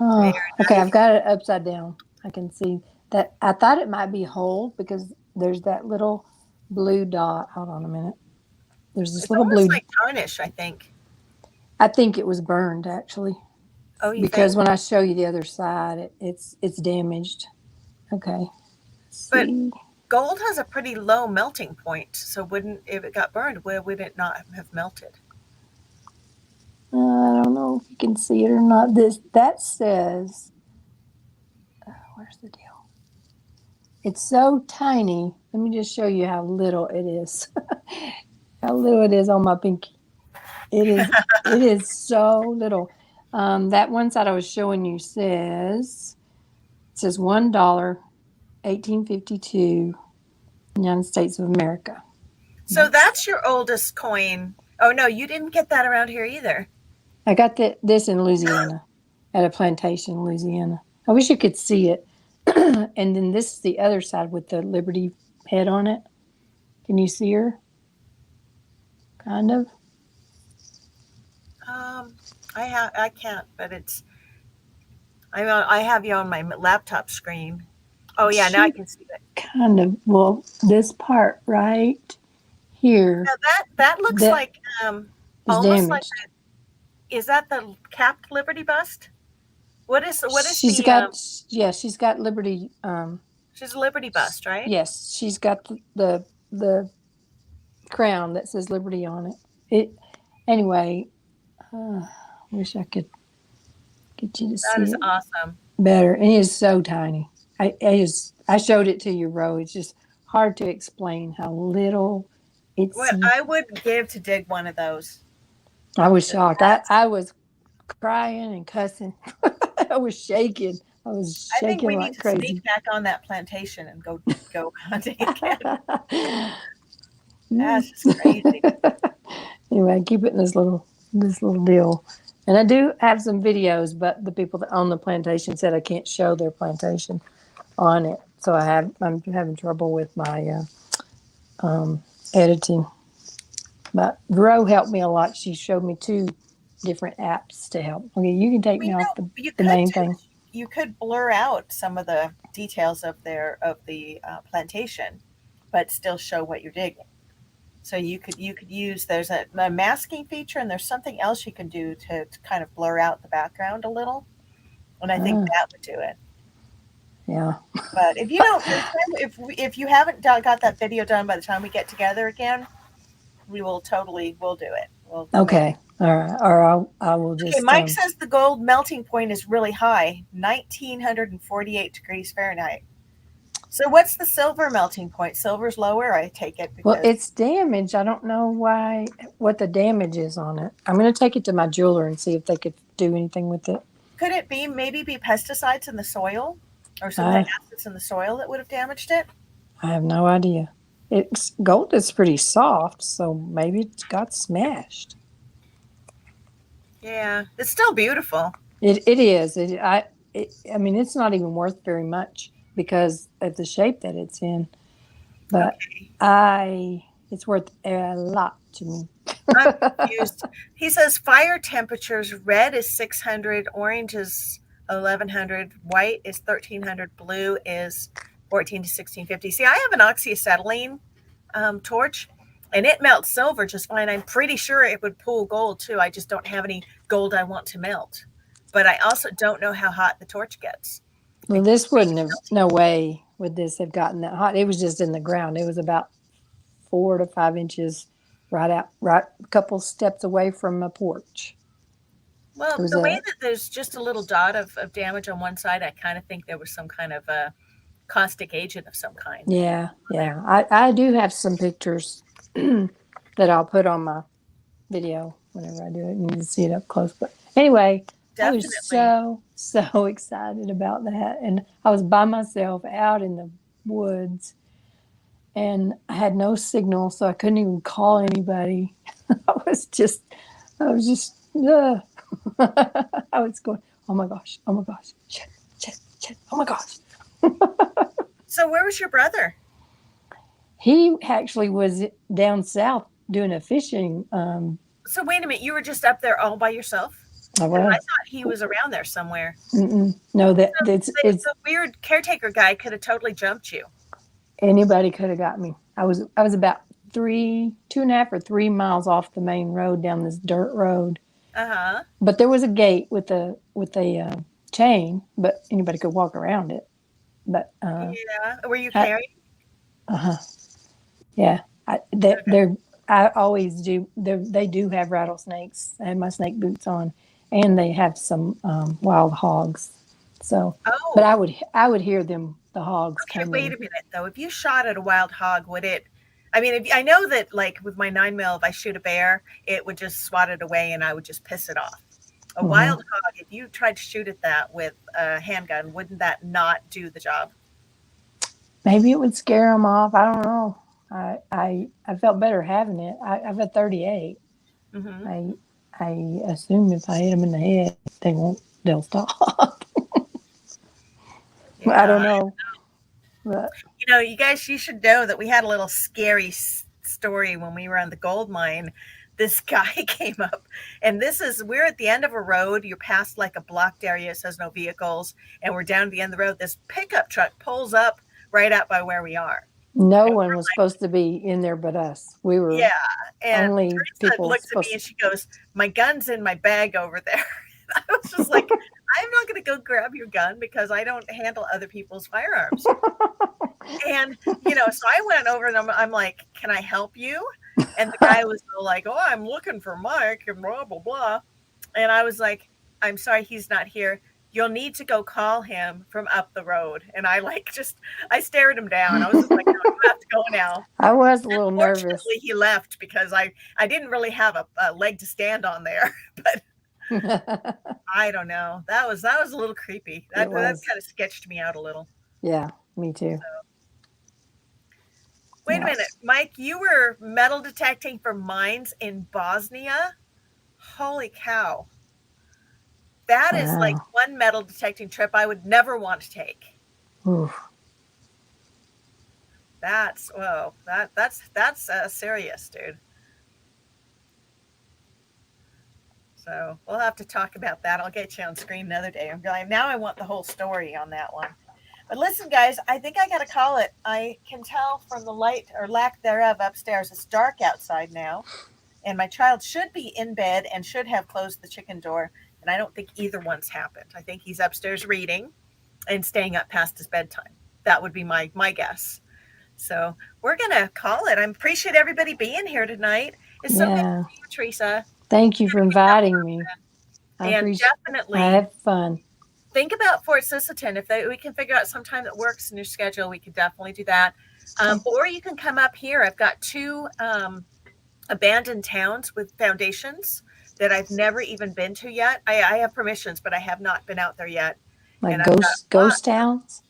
Oh, okay. I've got it upside down. I can see that. I thought it might be whole because there's that little blue dot. Hold on a minute. There's this little blue. It's like tarnish, I think. I think it was burned actually. Oh, you because think? When I show you the other side, it's damaged. Okay. But gold has a pretty low melting point, so if it got burned, would it not have melted? I don't know if you can see it or not. That says, where's the deal? It's so tiny. Let me just show you how little it is. How little it is on my pinky. It is so little. That one side I was showing you says $1, 1852, United States of America. So that's your oldest coin. Oh no, you didn't get that around here either. I got this in Louisiana, at a plantation in Louisiana. I wish you could see it. And then this is the other side with the Liberty head on it. Can you see her? Kind of. I can't, but it's. I have you on my laptop screen. Oh yeah, now I can see it. Kind of. Well, this part right here. Now that looks like almost damaged. like. Is that the capped Liberty bust? What is she's got she's got Liberty. She's a Liberty bust, right? Yes, she's got the crown that says Liberty on it. Anyway. Wish I could get you to see it. That is awesome. Better. And it is so tiny. I showed it to you, Ro. It's just hard to explain how little it's. What I would give to dig one of those. I was shocked. I was crying and cussing. I was shaking. I was shaking. I think we need to crazy. sneak back on that plantation and go hunting again. That's just crazy. Anyway, keep it in this little deal. And I do have some videos, but the people that own the plantation said I can't show their plantation on it. So I'm having trouble with my editing. But Ro helped me a lot. She showed me 2 different apps to help. Okay, you can take me off the main thing. You could blur out some of the details of the plantation, but still show what you're digging. So you could use, there's a masking feature, and there's something else you can do to kind of blur out the background a little, and I think that would do it. Yeah. But if you don't, if you haven't got that video done by the time we get together again, we'll do it. Okay. All right. Or I will just. Okay. Mike says the gold melting point is really high, 1948 degrees Fahrenheit. So what's the silver melting point? Silver's lower, I take it. Well, it's damaged. I don't know what the damage is on it. I'm going to take it to my jeweler and see if they could do anything with it. Could it be pesticides in the soil or something acids in the soil that would have damaged it? I have no idea. Gold is pretty soft, so maybe it got smashed. Yeah, it's still beautiful. It is. I mean, it's not even worth very much because of the shape that it's in, but it's worth a lot to me. I'm confused. He says fire temperatures: red is 600, orange is 1100, white is 1300, blue is 14 to 1650. See, I have an oxyacetylene torch, and it melts silver just fine. I'm pretty sure it would pull gold too. I just don't have any gold I want to melt. But I also don't know how hot the torch gets. Well, this wouldn't have, no way would this have gotten that hot. It was just in the ground. It was about 4 to 5 inches right a couple steps away from a porch. Well, the way that there's just a little dot of damage on one side, I kind of think there was some kind of a caustic agent of some kind. Yeah. I do have some pictures that I'll put on my video whenever I do it. You need to see it up close. But anyway, definitely. I was so excited about that. And I was by myself out in the woods, and I had no signal, so I couldn't even call anybody. I was just I was going, oh my gosh, shit, oh my gosh. So where was your brother? He actually was down south doing a fishing. So wait a minute, you were just up there all by yourself? I thought he was around there somewhere. No, it's the weird caretaker guy could have totally jumped you. Anybody could have got me. I was about 2.5 or 3 miles off the main road down this dirt road. But there was a gate with a chain, but anybody could walk around it. But were you carrying? Yeah, I always do. They do have rattlesnakes. I had my snake boots on, and they have some wild hogs. So, but Oh, I would hear them, the hogs okay. coming. Wait a minute, though. If you shot at a wild hog, would it? I mean, I know that, like with my 9 mil, if I shoot a bear, it would just swat it away, and I would just piss it off. A wild hog, if you tried to shoot at that with a handgun, wouldn't that not do the job? Maybe it would scare them off. I don't know. I felt better having it. I've a 38. Hmm. I assume if I hit them in the head, they'll stop. I Yeah. don't know, but You guys, you should know that we had a little scary story when we were on the gold mine. This guy came up, and we're at the end of a road. You're past like a blocked area. It says no vehicles, and we're down at the end of the road. This pickup truck pulls up right out by where we are. no And one was supposed to be in there but us. We were yeah. And only Teresa people looks at me supposed and she goes, "My gun's in my bag over there." I was just like, I'm not going to go grab your gun because I don't handle other people's firearms. And, so I went over and I'm like, "Can I help you?" And the guy was all like, "Oh, I'm looking for Mike and blah, blah, blah." And I was like, "I'm sorry, he's not here. You'll need to go call him from up the road." And I stared him down. I was just like, "No, you have to go now." I was a little nervous. Fortunately, he left because I didn't really have a leg to stand on there. But It I don't know. That was a little creepy. That was. kind of sketched me out a little. Yeah, me too. Wait a Yeah. minute, Mike. You were metal detecting for mines in Bosnia. Holy cow! That is like Wow. one metal detecting trip I would never want to take. Oof. That's serious, dude. So we'll have to talk about that. I'll get you on screen another day. Now I want the whole story on that one. But listen, guys, I think I got to call it. I can tell from the light or lack thereof upstairs, it's dark outside now. And my child should be in bed and should have closed the chicken door. And I don't think either one's happened. I think he's upstairs reading and staying up past his bedtime. That would be my guess. So we're going to call it. I appreciate everybody being here tonight. It's so good to Yeah. see you, Teresa. Thank you for inviting me. And I definitely have fun. think about Fort Sisseton. If we can figure out some time that works in your schedule, we could definitely do that. Or you can come up here. I've got two abandoned towns with foundations that I've never even been to yet. I have permissions, but I have not been out there yet. Like And I've got ghost towns.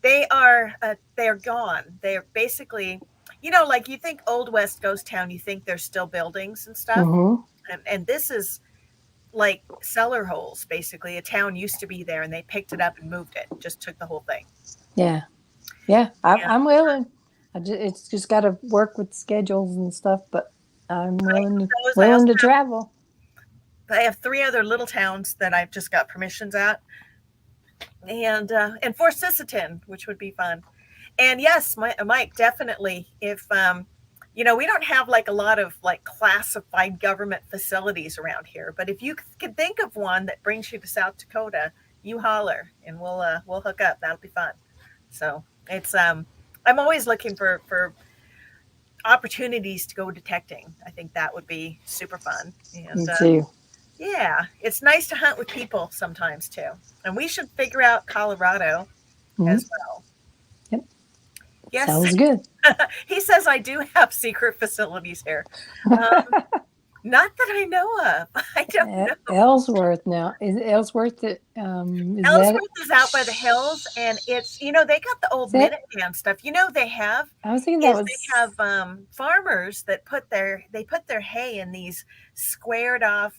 they're gone. They're basically, like you think Old West Ghost Town, you think there's still buildings and stuff. And this is like cellar holes, basically. A town used to be there and they picked it up and moved it, just took the whole thing. Yeah. I'm willing. It's just got to work with schedules and stuff, but I'm willing to travel. I have 3 other little towns that I've just got permissions at, and Fort Sisseton, which would be fun. And yes, Mike, definitely. If we don't have like a lot of like classified government facilities around here, but if you can think of one that brings you to South Dakota, you holler and we'll hook up. That'll be fun. So it's I'm always looking for opportunities to go detecting. I think that would be super fun. And Me too. yeah, it's nice to hunt with people sometimes too. And we should figure out Colorado as well. Yep. Yes. Sounds good. He says I do have secret facilities here. Not that I know of. I don't know. Ellsworth now. Is it Ellsworth that Ellsworth is out by the hills, and it's they got the old Minuteman stuff. They have. I was thinking they have farmers that put their hay in these squared off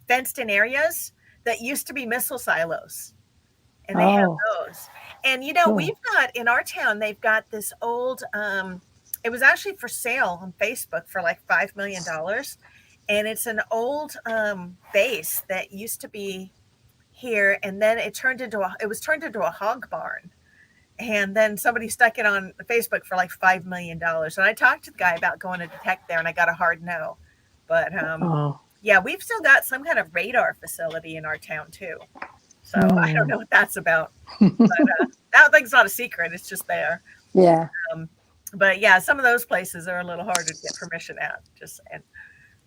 fenced in areas that used to be missile silos, and they have those. And cool. We've got in our town, they've got this old it was actually for sale on Facebook for like $5 million. And it's an old base that used to be here, and then it was turned into a hog barn. And then somebody stuck it on Facebook for like $5 million. And I talked to the guy about going to detect there, and I got a hard no. But yeah, we've still got some kind of radar facility in our town too. So I don't know what that's about. But that thing's not a secret. It's just there. Yeah. But yeah, some of those places are a little harder to get permission at. Just saying.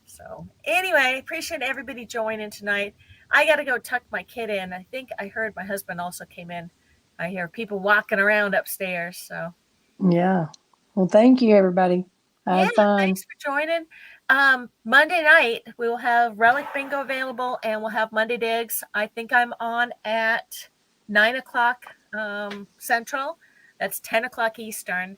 So So anyway, appreciate everybody joining tonight. I got to go tuck my kid in. I think I heard my husband also came in. I hear people walking around upstairs. So Yeah. Well, thank you, everybody. I had fun. Thanks for joining. Monday night we will have Relic Bingo available, and we'll have Monday Digs. I think I'm on at 9:00 Central. That's 10:00 Eastern.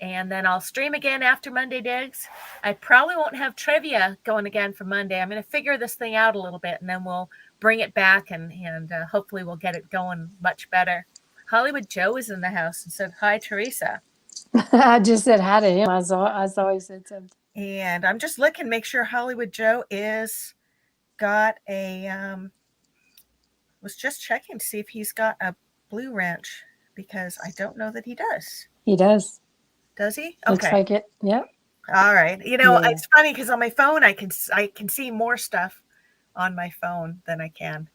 And then I'll stream again after Monday Digs. I probably won't have trivia going again for Monday. I'm going to figure this thing out a little bit, and then we'll bring it back, and hopefully we'll get it going much better. Hollywood Joe is in the house and said, hi, Teresa. I just said hi to him. I saw he said something. And I'm just looking, make sure Hollywood Joe got a, was just checking to see if he's got a blue wrench, because I don't know that he does. He does. Does he? Okay. Looks like it. Yep. All right. It's funny because on my phone, I can see more stuff on my phone than I can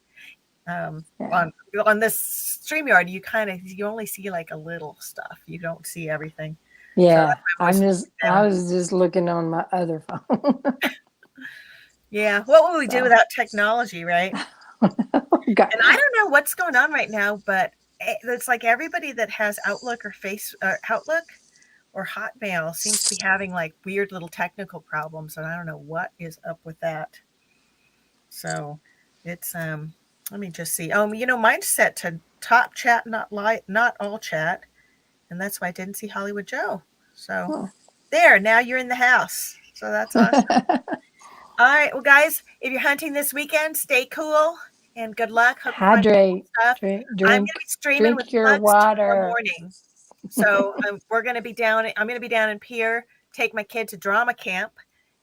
on this StreamYard. You only see like a little stuff. You don't see everything. Yeah. So I was just looking on my other phone. Yeah. What would we do without technology, right? God. And I don't know what's going on right now, but it's like everybody that has Outlook or Outlook or Hotmail seems to be having like weird little technical problems, and I don't know what is up with that. So it's let me just see. Mine's set to top chat, not all chat, and that's why I didn't see Hollywood Joe. So there, now you're in the house. So that's awesome. All right, well, guys, if you're hunting this weekend, stay cool and good luck. Hydrate. Stuff. Drink, I'm going to be streaming with your water tomorrow morning. So we're going to be down. I'm going to be down in Pier. Take my kid to drama camp,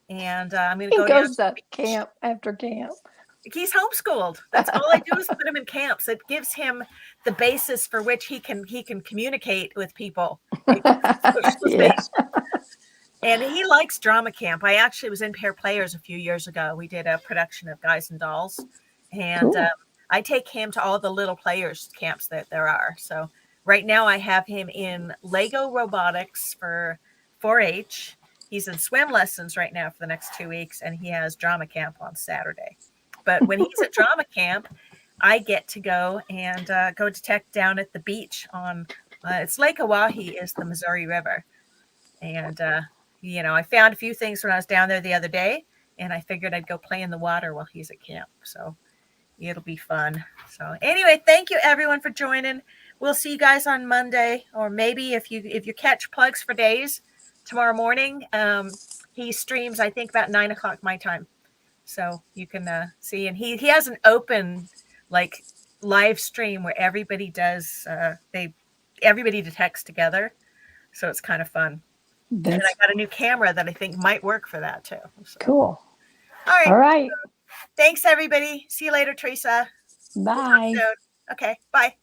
and I'm going to go down to camp after camp. He's homeschooled. That's all I do is put him in camps. It gives him the basis for which he can communicate with people. Yeah. And he likes drama camp. I actually was in Pair Players a few years ago. We did a production of Guys and Dolls, and cool. I take him to all the little players camps that there are. So right now I have him in Lego robotics for 4-H. He's in swim lessons right now for the next 2 weeks, and he has drama camp on Saturday. But when he's at drama camp, I get to go and go detect down at the beach on it's Lake Oahe is the Missouri River. And, I found a few things when I was down there the other day, and I figured I'd go play in the water while he's at camp. So it'll be fun. So anyway, thank you everyone for joining. We'll see you guys on Monday, or maybe if you catch Plugs for Days tomorrow morning, he streams, I think, about 9:00 my time. So you can see, and he has an open like live stream where everybody does everybody detects together. So it's kind of fun. And I got a new camera that I think might work for that too. So. Cool. All right. Thanks everybody. See you later, Teresa. Bye. Okay. Bye.